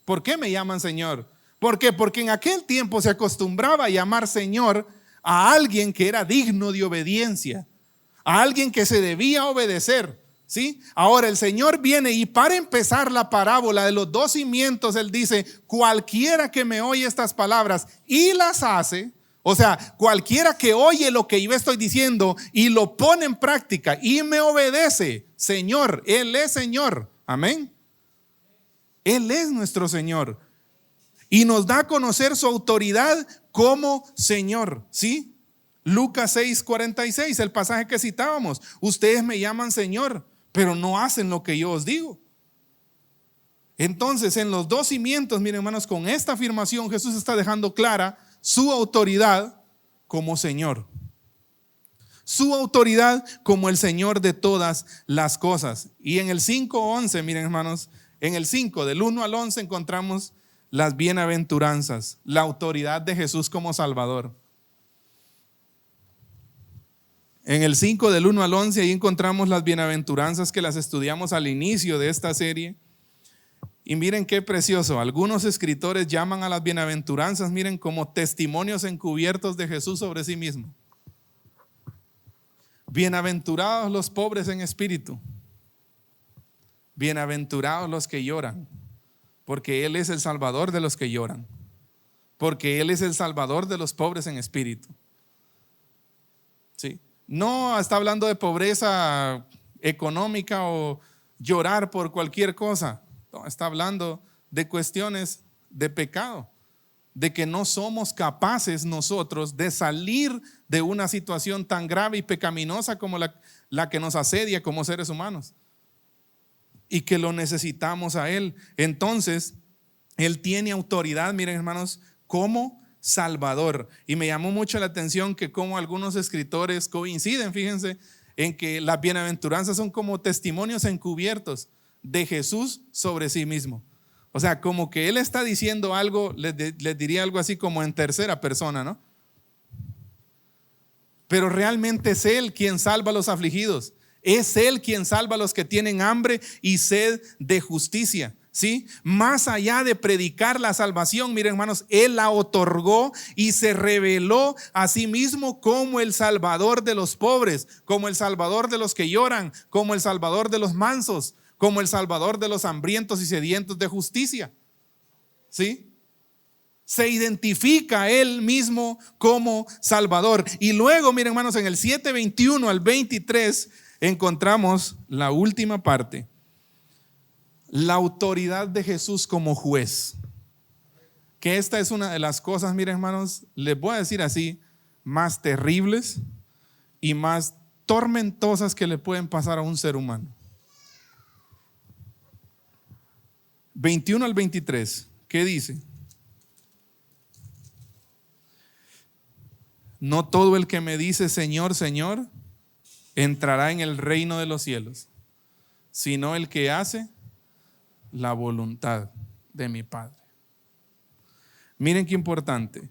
¿Por qué me llaman Señor? ¿Por qué? Porque en aquel tiempo se acostumbraba a llamar Señor a alguien que era digno de obediencia, a alguien que se debía obedecer, ¿sí? Ahora el Señor viene y para empezar la parábola de los dos cimientos, Él dice: cualquiera que me oye estas palabras y las hace, o sea, cualquiera que oye lo que yo estoy diciendo y lo pone en práctica y me obedece, Señor, Él es Señor. Amén. Él es nuestro Señor y nos da a conocer su autoridad como Señor, ¿sí? Lucas 6:46, el pasaje que citábamos: ustedes me llaman Señor, pero no hacen lo que yo os digo. Entonces, en los dos cimientos, miren hermanos, con esta afirmación Jesús está dejando clara su autoridad como Señor, su autoridad como el Señor de todas las cosas. Y en el 5:11, miren hermanos, en el 5 del 1 al 11 encontramos las bienaventuranzas, la autoridad de Jesús como Salvador. En el 5 del 1 al 11 ahí encontramos las bienaventuranzas que las estudiamos al inicio de esta serie. Y miren qué precioso, algunos escritores llaman a las bienaventuranzas, miren, como testimonios encubiertos de Jesús sobre sí mismo. Bienaventurados los pobres en espíritu, bienaventurados los que lloran, porque Él es el Salvador de los que lloran, porque Él es el Salvador de los pobres en espíritu. ¿Sí? No está hablando de pobreza económica o llorar por cualquier cosa. No, está hablando de cuestiones de pecado, de que no somos capaces nosotros de salir de una situación tan grave y pecaminosa como la que nos asedia como seres humanos, y que lo necesitamos a Él. Entonces, Él tiene autoridad, miren hermanos, como Salvador. Y me llamó mucho la atención que como algunos escritores coinciden, fíjense, en que las bienaventuranzas son como testimonios encubiertos de Jesús sobre sí mismo. O sea, como que Él está diciendo algo, les diría algo así como en tercera persona, ¿no? Pero realmente es Él quien salva a los afligidos. Es Él quien salva a los que tienen hambre y sed de justicia, ¿sí? Más allá de predicar la salvación, miren hermanos, Él la otorgó y se reveló a sí mismo como el Salvador de los pobres, como el Salvador de los que lloran, como el Salvador de los mansos, como el Salvador de los hambrientos y sedientos de justicia, ¿sí? Se identifica Él mismo como Salvador. Y luego, miren hermanos, en el 7:21 al 23 encontramos la última parte, la autoridad de Jesús como juez. Que esta es una de las cosas, miren hermanos, les voy a decir así, más terribles y más tormentosas que le pueden pasar a un ser humano. 21 al 23, ¿qué dice? No todo el que me dice Señor, Señor, entrará en el reino de los cielos, sino el que hace la voluntad de mi Padre. Miren qué importante.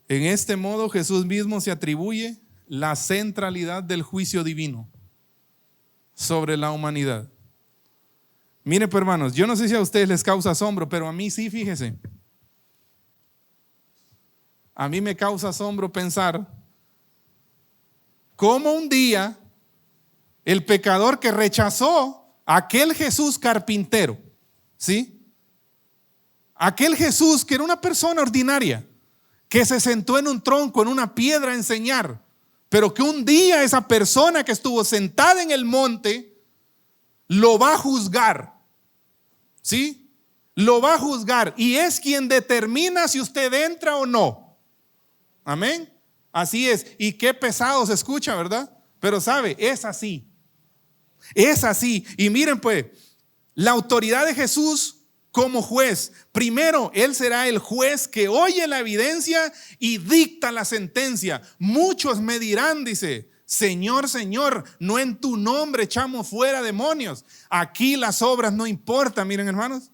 En este modo Jesús mismo se atribuye la centralidad del juicio divino sobre la humanidad. Miren, pues, hermanos, yo no sé si a ustedes les causa asombro, pero a mí sí, fíjese. A mí me causa asombro pensar cómo un día el pecador que rechazó a aquel Jesús carpintero, ¿sí? Aquel Jesús que era una persona ordinaria, que se sentó en un tronco, en una piedra a enseñar, pero que un día esa persona que estuvo sentada en el monte lo va a juzgar, ¿sí? Lo va a juzgar y es quien determina si usted entra o no. Amén. Así es. Y qué pesado se escucha, ¿verdad? Pero sabe, es así. Es así. Y miren pues, la autoridad de Jesús como juez. Primero, Él será el juez que oye la evidencia y dicta la sentencia. Muchos me dirán, dice, Señor, Señor, no en tu nombre echamos fuera demonios. Aquí las obras no importan, miren hermanos.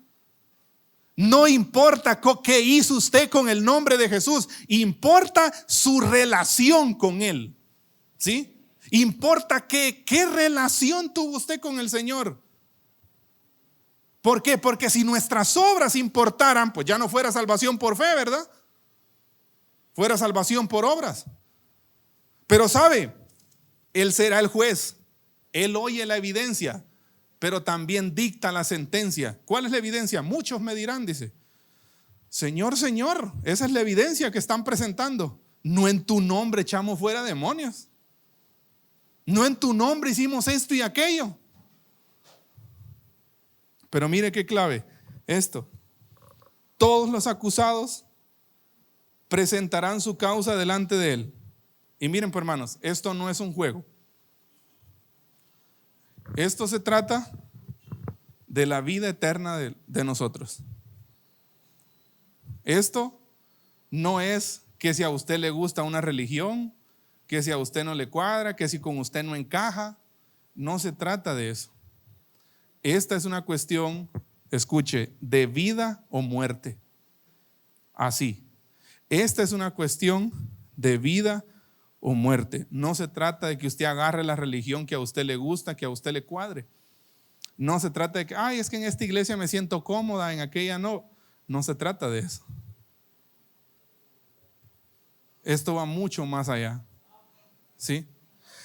No importa qué hizo usted con el nombre de Jesús, importa su relación con Él, ¿sí? Importa qué relación tuvo usted con el Señor. ¿Por qué? Porque si nuestras obras importaran, pues ya no fuera salvación por fe, ¿verdad? Fuera salvación por obras. Pero sabe, Él será el juez. Él oye la evidencia, pero también dicta la sentencia. ¿Cuál es la evidencia? Muchos me dirán, dice, Señor, Señor, esa es la evidencia que están presentando. No en tu nombre echamos fuera demonios. No en tu nombre hicimos esto y aquello. Pero mire qué clave esto. Todos los acusados presentarán su causa delante de Él. Y miren, pues, hermanos, esto no es un juego. Esto se trata de la vida eterna de nosotros. Esto no es que si a usted le gusta una religión, que si a usted no le cuadra, que si con usted no encaja. No se trata de eso. Esta es una cuestión, escuche, de vida o muerte. Así. Esta es una cuestión de vida o muerte. No se trata de que usted agarre la religión que a usted le gusta, que a usted le cuadre. No se trata de que, es que en esta iglesia me siento cómoda, en aquella no. No se trata de eso. Esto va mucho más allá. ¿Sí?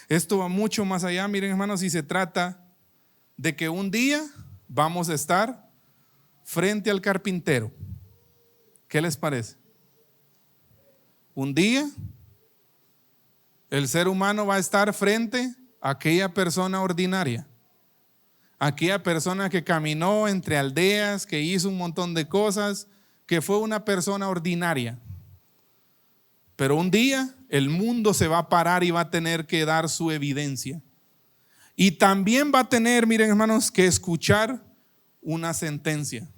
Esto va mucho más allá, miren, hermanos, y se trata de que un día vamos a estar frente al carpintero. ¿Qué les parece? Un día el ser humano va a estar frente a aquella persona ordinaria, aquella persona que caminó entre aldeas, que hizo un montón de cosas, que fue una persona ordinaria. Pero un día el mundo se va a parar y va a tener que dar su evidencia. Y también va a tener, miren, hermanos, que escuchar una sentencia.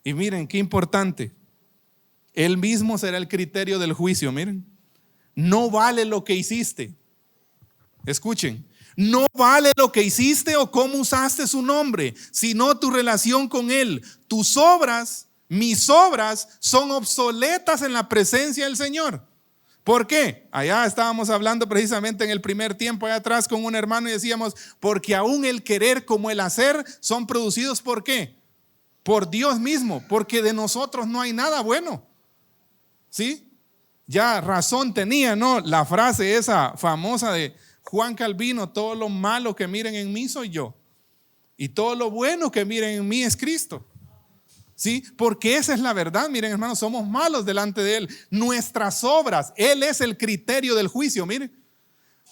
Y miren, qué importante. Él mismo será el criterio del juicio, miren. No vale lo que hiciste. Escuchen, no vale lo que hiciste o cómo usaste su nombre, sino tu relación con Él. Tus obras, mis obras, son obsoletas en la presencia del Señor. ¿Por qué? Allá estábamos hablando precisamente en el primer tiempo, allá atrás con un hermano y decíamos, porque aún el querer como el hacer son producidos ¿por qué? Por Dios mismo, porque de nosotros no hay nada bueno. ¿Sí? Ya razón tenía, ¿no? La frase esa famosa de Juan Calvino, todo lo malo que miren en mí soy yo, y todo lo bueno que miren en mí es Cristo. ¿Sí? Porque esa es la verdad, miren, hermanos, somos malos delante de Él. Nuestras obras, Él es el criterio del juicio, miren.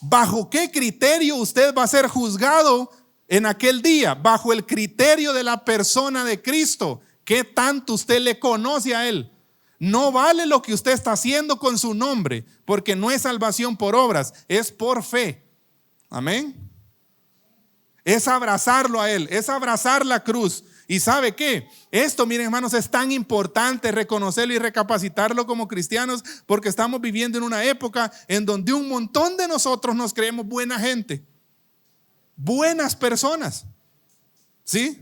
¿Bajo qué criterio usted va a ser juzgado en aquel día? Bajo el criterio de la persona de Cristo. ¿Qué tanto usted le conoce a Él? No vale lo que usted está haciendo con su nombre, porque no es salvación por obras, es por fe. Amén. Es abrazarlo a Él, es abrazar la cruz. ¿Y sabe qué? Esto, miren, hermanos, es tan importante reconocerlo y recapacitarlo como cristianos, porque estamos viviendo en una época en donde un montón de nosotros nos creemos buena gente, buenas personas. ¿Sí?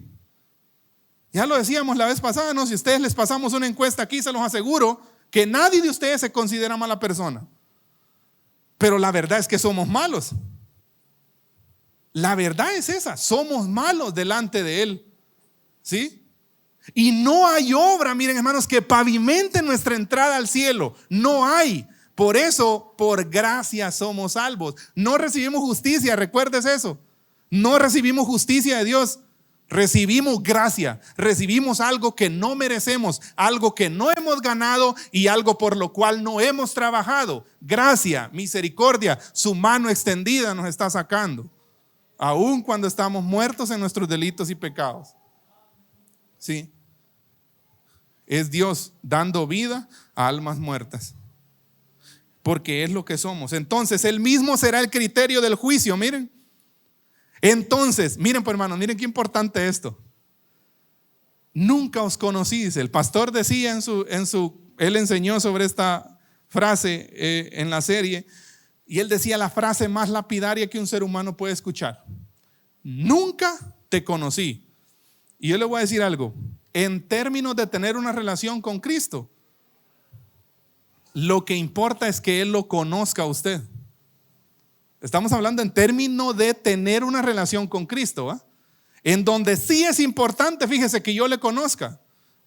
Ya lo decíamos la vez pasada, ¿no? Si ustedes les pasamos una encuesta aquí, se los aseguro que nadie de ustedes se considera mala persona. Pero la verdad es que somos malos. La verdad es esa, somos malos delante de Él. ¿Sí? Y no hay obra, miren, hermanos, que pavimente nuestra entrada al cielo. No hay. Por eso, por gracia somos salvos. No recibimos justicia, recuerdes eso. No recibimos justicia de Dios. Recibimos gracia. Recibimos algo que no merecemos, algo que no hemos ganado y algo por lo cual no hemos trabajado. Gracia, misericordia, su mano extendida nos está sacando, aun cuando estamos muertos en nuestros delitos y pecados. Sí, es Dios dando vida a almas muertas, porque es lo que somos. Entonces Él mismo será el criterio del juicio, miren. Entonces, miren, pues, hermanos, miren qué importante esto. Nunca os conocí, dice. El pastor decía él enseñó sobre esta frase en la serie, y él decía la frase más lapidaria que un ser humano puede escuchar: nunca te conocí. Y yo le voy a decir algo, en términos de tener una relación con Cristo, lo que importa es que Él lo conozca a usted. Estamos hablando en términos de tener una relación con Cristo, ¿va? En donde sí es importante, fíjese, que yo le conozca,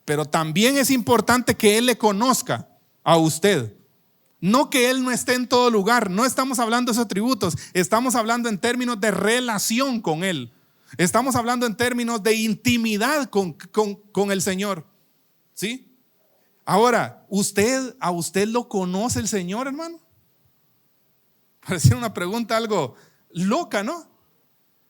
pero también es importante que Él le conozca a usted. No que Él no esté en todo lugar, no estamos hablando de esos atributos, estamos hablando en términos de relación con Él. Estamos hablando en términos de intimidad con el Señor. ¿Sí? Ahora, ¿a usted lo conoce el Señor, hermano? Parece una pregunta algo loca, ¿no?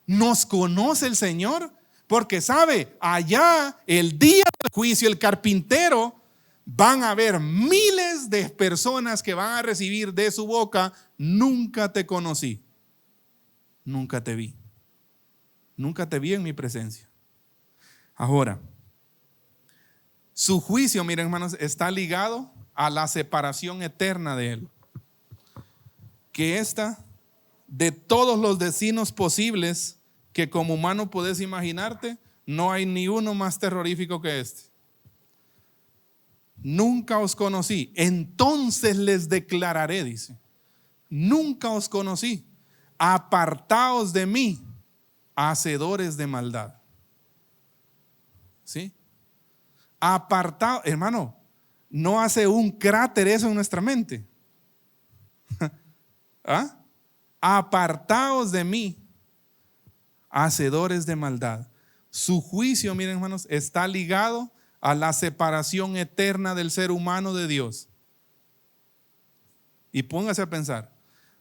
¿Nos conoce el Señor? Porque sabe, allá el día del juicio, el carpintero, van a haber miles de personas que van a recibir de su boca: nunca te conocí, nunca te vi, nunca te vi en mi presencia. Ahora, su juicio, miren hermanos, está ligado a la separación eterna de Él. Que esta, de todos los destinos posibles que como humano puedes imaginarte, no hay ni uno más terrorífico que este. Nunca os conocí, entonces les declararé, dice, nunca os conocí, apartaos de mí, hacedores de maldad. ¿Sí? Apartaos, hermano, no hace un cráter eso en nuestra mente. ¿Ah? Apartaos de mí, hacedores de maldad. Su juicio, miren hermanos, está ligado a la separación eterna del ser humano de Dios. Y póngase a pensar,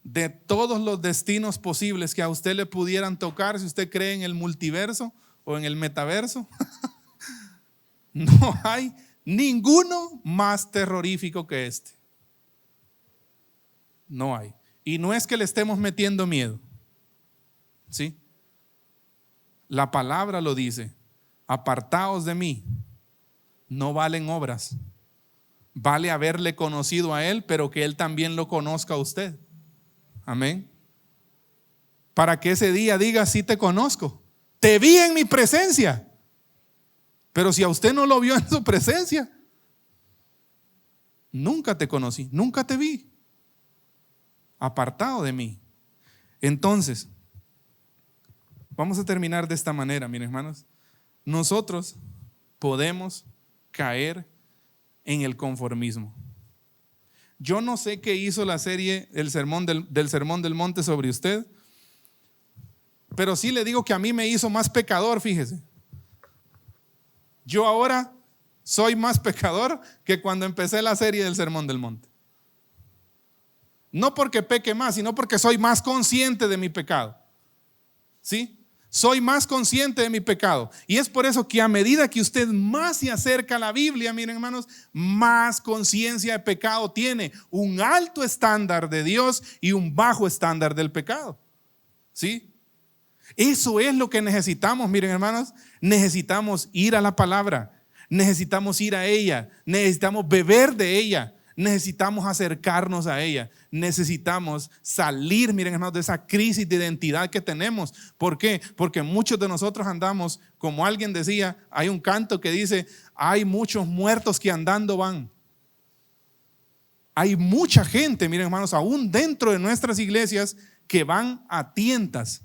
de todos los destinos posibles que a usted le pudieran tocar, si usted cree en el multiverso o en el metaverso, no hay ninguno más terrorífico que este. No hay. Y no es que le estemos metiendo miedo, ¿sí? La palabra lo dice: apartaos de mí. No valen obras, vale haberle conocido a Él, pero que Él también lo conozca a usted. Amén. Para que ese día diga: sí te conozco, te vi en mi presencia. Pero si a usted no lo vio en su presencia, nunca te conocí, nunca te vi. Apartado de mí. Entonces, vamos a terminar de esta manera, miren hermanos. Nosotros podemos caer en el conformismo. Yo no sé qué hizo la serie del Sermón del Monte sobre usted, pero sí le digo que a mí me hizo más pecador, fíjese. Yo ahora soy más pecador que cuando empecé la serie del Sermón del Monte. No porque peque más, sino porque soy más consciente de mi pecado. ¿Sí? Soy más consciente de mi pecado. Y es por eso que a medida que usted más se acerca a la Biblia, miren hermanos, más conciencia de pecado tiene. Un alto estándar de Dios y un bajo estándar del pecado. ¿Sí? Eso es lo que necesitamos, miren hermanos. Necesitamos ir a la palabra. Necesitamos ir a ella. Necesitamos beber de ella. Necesitamos acercarnos a ella. Necesitamos salir, miren hermanos, de esa crisis de identidad que tenemos. ¿Por qué? Porque muchos de nosotros andamos, como alguien decía, hay un canto que dice: hay muchos muertos que andando van. Hay mucha gente, miren hermanos, aún dentro de nuestras iglesias, que van a tientas.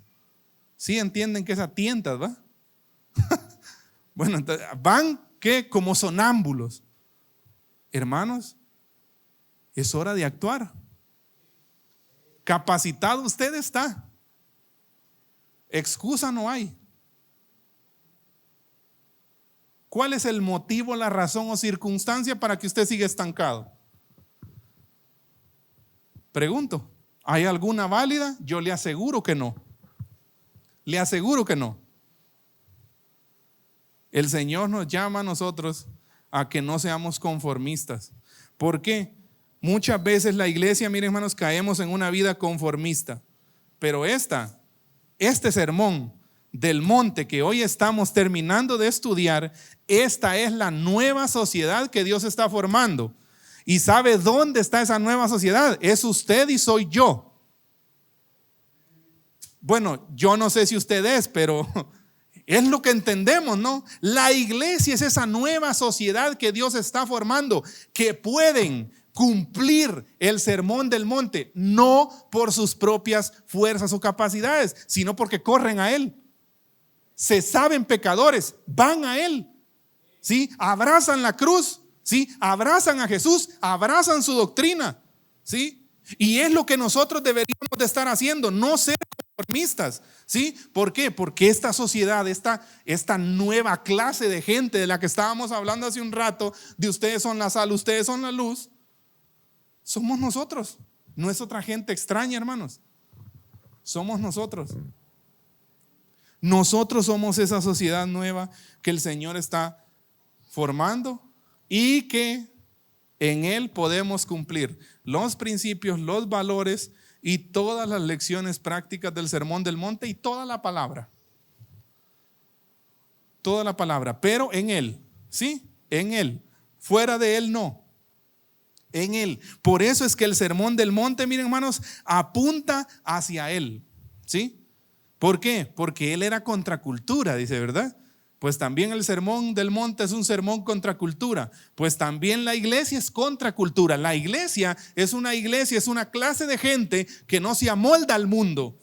¿Sí entienden qué es a tientas, va? Bueno, entonces, van ¿qué? Como sonámbulos. Hermanos, es hora de actuar. Capacitado usted está. Excusa no hay. ¿Cuál es el motivo, la razón o circunstancia para que usted siga estancado? Pregunto, ¿hay alguna válida? Yo le aseguro que no. Le aseguro que no. El Señor nos llama a nosotros a que no seamos conformistas. ¿Por qué? Muchas veces la iglesia, miren hermanos, caemos en una vida conformista. Pero este sermón del monte que hoy estamos terminando de estudiar, esta es la nueva sociedad que Dios está formando. ¿Y sabe dónde está esa nueva sociedad? Es usted y soy yo. Bueno, yo no sé si usted es, pero es lo que entendemos, ¿no? La iglesia es esa nueva sociedad que Dios está formando, que pueden cumplir el sermón del monte, no por sus propias fuerzas o capacidades, sino porque corren a Él. Se saben pecadores, van a Él, ¿sí? Abrazan la cruz, ¿sí? Abrazan a Jesús, abrazan su doctrina, ¿sí? Y es lo que nosotros deberíamos de estar haciendo, no ser conformistas, ¿sí? ¿Por qué? Porque esta sociedad, esta nueva clase de gente de la que estábamos hablando hace un rato, de ustedes son la sal, ustedes son la luz, somos nosotros, no es otra gente extraña, hermanos. Somos nosotros. Nosotros somos esa sociedad nueva que el Señor está formando y que en Él podemos cumplir los principios, los valores y todas las lecciones prácticas del Sermón del Monte y toda la palabra. Toda la palabra, pero en Él, ¿sí? En Él. Fuera de Él no. En Él. Por eso es que el Sermón del Monte, miren hermanos, apunta hacia Él, ¿sí? ¿Por qué? Porque Él era contracultura, dice, ¿verdad? Pues también el Sermón del Monte es un sermón contra cultura. Pues también la iglesia es contracultura. La iglesia, es una clase de gente que no se amolda al mundo,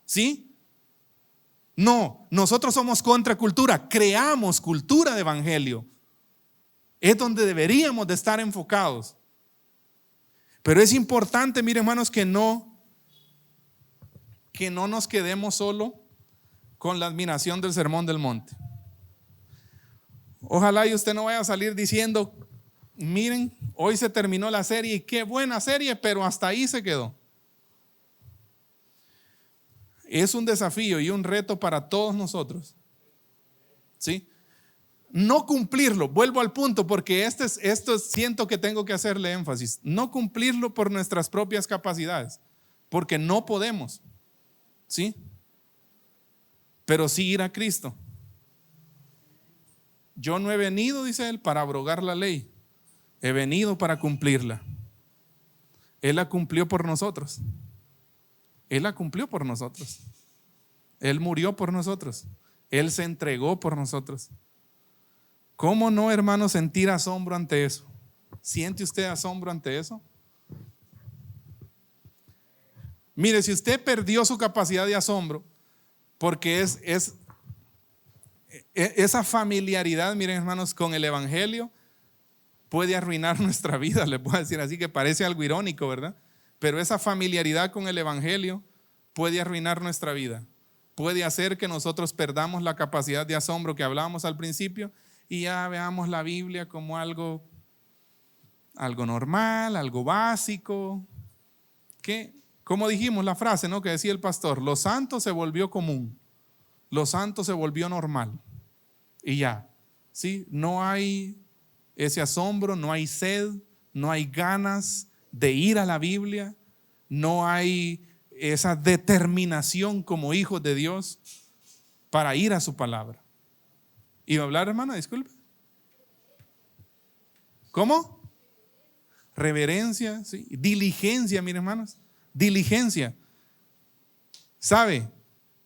¿sí? No, nosotros somos contracultura, creamos cultura de evangelio. Es donde deberíamos de estar enfocados. Pero es importante, mire hermanos, que no nos quedemos solo con la admiración del Sermón del Monte. Ojalá y usted no vaya a salir diciendo, miren, hoy se terminó la serie y qué buena serie, pero hasta ahí se quedó. Es un desafío y un reto para todos nosotros, ¿sí? No cumplirlo, vuelvo al punto porque esto siento que tengo que hacerle énfasis. No cumplirlo por nuestras propias capacidades, porque no podemos, ¿sí? Pero sí ir a Cristo. Yo no he venido, dice él, para abrogar la ley. He venido para cumplirla. Él la cumplió por nosotros. Él la cumplió por nosotros. Él murió por nosotros. Él se entregó por nosotros. ¿Cómo no, hermano, sentir asombro ante eso? ¿Siente usted asombro ante eso? Mire, si usted perdió su capacidad de asombro, porque esa familiaridad, miren hermanos, con el evangelio puede arruinar nuestra vida, le puedo decir así, que parece algo irónico, ¿verdad? Pero esa familiaridad con el evangelio puede arruinar nuestra vida, puede hacer que nosotros perdamos la capacidad de asombro que hablábamos al principio y ya veamos la Biblia como algo normal, algo básico, que, como dijimos la frase, ¿no?, que decía el pastor, lo santo se volvió común, lo santo se volvió normal y ya, ¿sí? No hay ese asombro, no hay sed, no hay ganas de ir a la Biblia, no hay esa determinación como hijos de Dios para ir a su palabra. ¿Iba a hablar, hermana? Disculpe. ¿Cómo? Reverencia, ¿sí? Diligencia, miren hermanos, diligencia. ¿Sabe?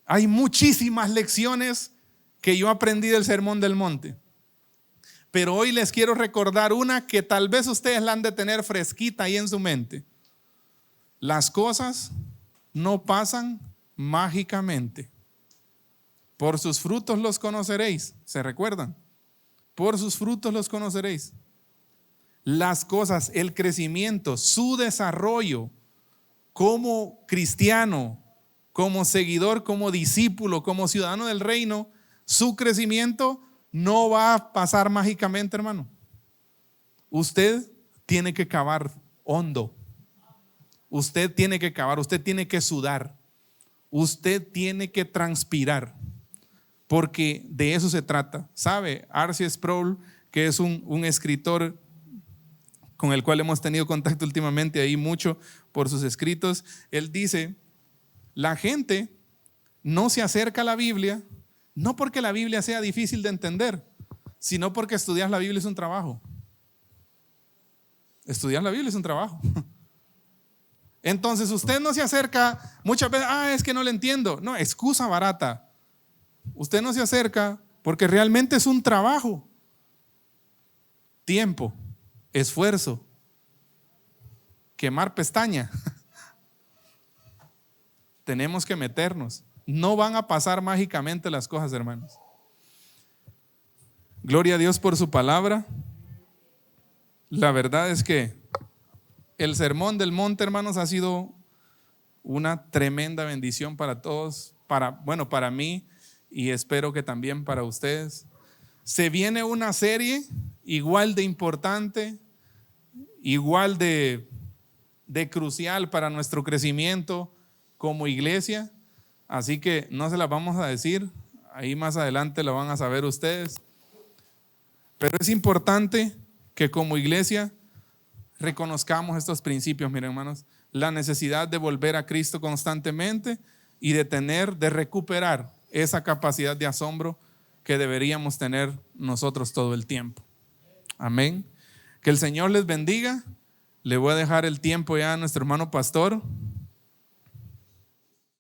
Hay muchísimas lecciones que yo aprendí del Sermón del Monte, pero hoy les quiero recordar una que tal vez ustedes la han de tener fresquita ahí en su mente. Las cosas no pasan mágicamente. Por sus frutos los conoceréis. ¿Se recuerdan? Por sus frutos los conoceréis. Las cosas, el crecimiento, su desarrollo como cristiano, como seguidor, como discípulo, como ciudadano del reino, su crecimiento no va a pasar mágicamente, hermano. Usted tiene que cavar hondo. Usted tiene que cavar, usted tiene que sudar. Usted tiene que transpirar. Porque de eso se trata. ¿Sabe? R.C. Sproul, que es un escritor con el cual hemos tenido contacto últimamente ahí mucho por sus escritos, él dice, la gente no se acerca a la Biblia, no porque la Biblia sea difícil de entender, sino porque estudiar la Biblia es un trabajo. Estudiar la Biblia es un trabajo. Entonces usted no se acerca muchas veces, es que no le entiendo. No, excusa barata. Usted no se acerca porque realmente es un trabajo. Tiempo, esfuerzo. quemar pestaña. Tenemos que meternos. No van a pasar mágicamente las cosas, hermanos. Gloria a Dios por su palabra. La verdad es que el sermón del monte, hermanos, ha sido una tremenda bendición para todos, para mí, y espero que también para ustedes. Se viene una serie igual de importante, igual de crucial para nuestro crecimiento como iglesia, así que no se las vamos a decir, ahí más adelante lo van a saber ustedes, pero es importante que como iglesia reconozcamos estos principios, miren hermanos, la necesidad de volver a Cristo constantemente y de recuperar esa capacidad de asombro que deberíamos tener nosotros todo el tiempo. Amén. Que el Señor les bendiga. Le voy a dejar el tiempo ya a nuestro hermano pastor.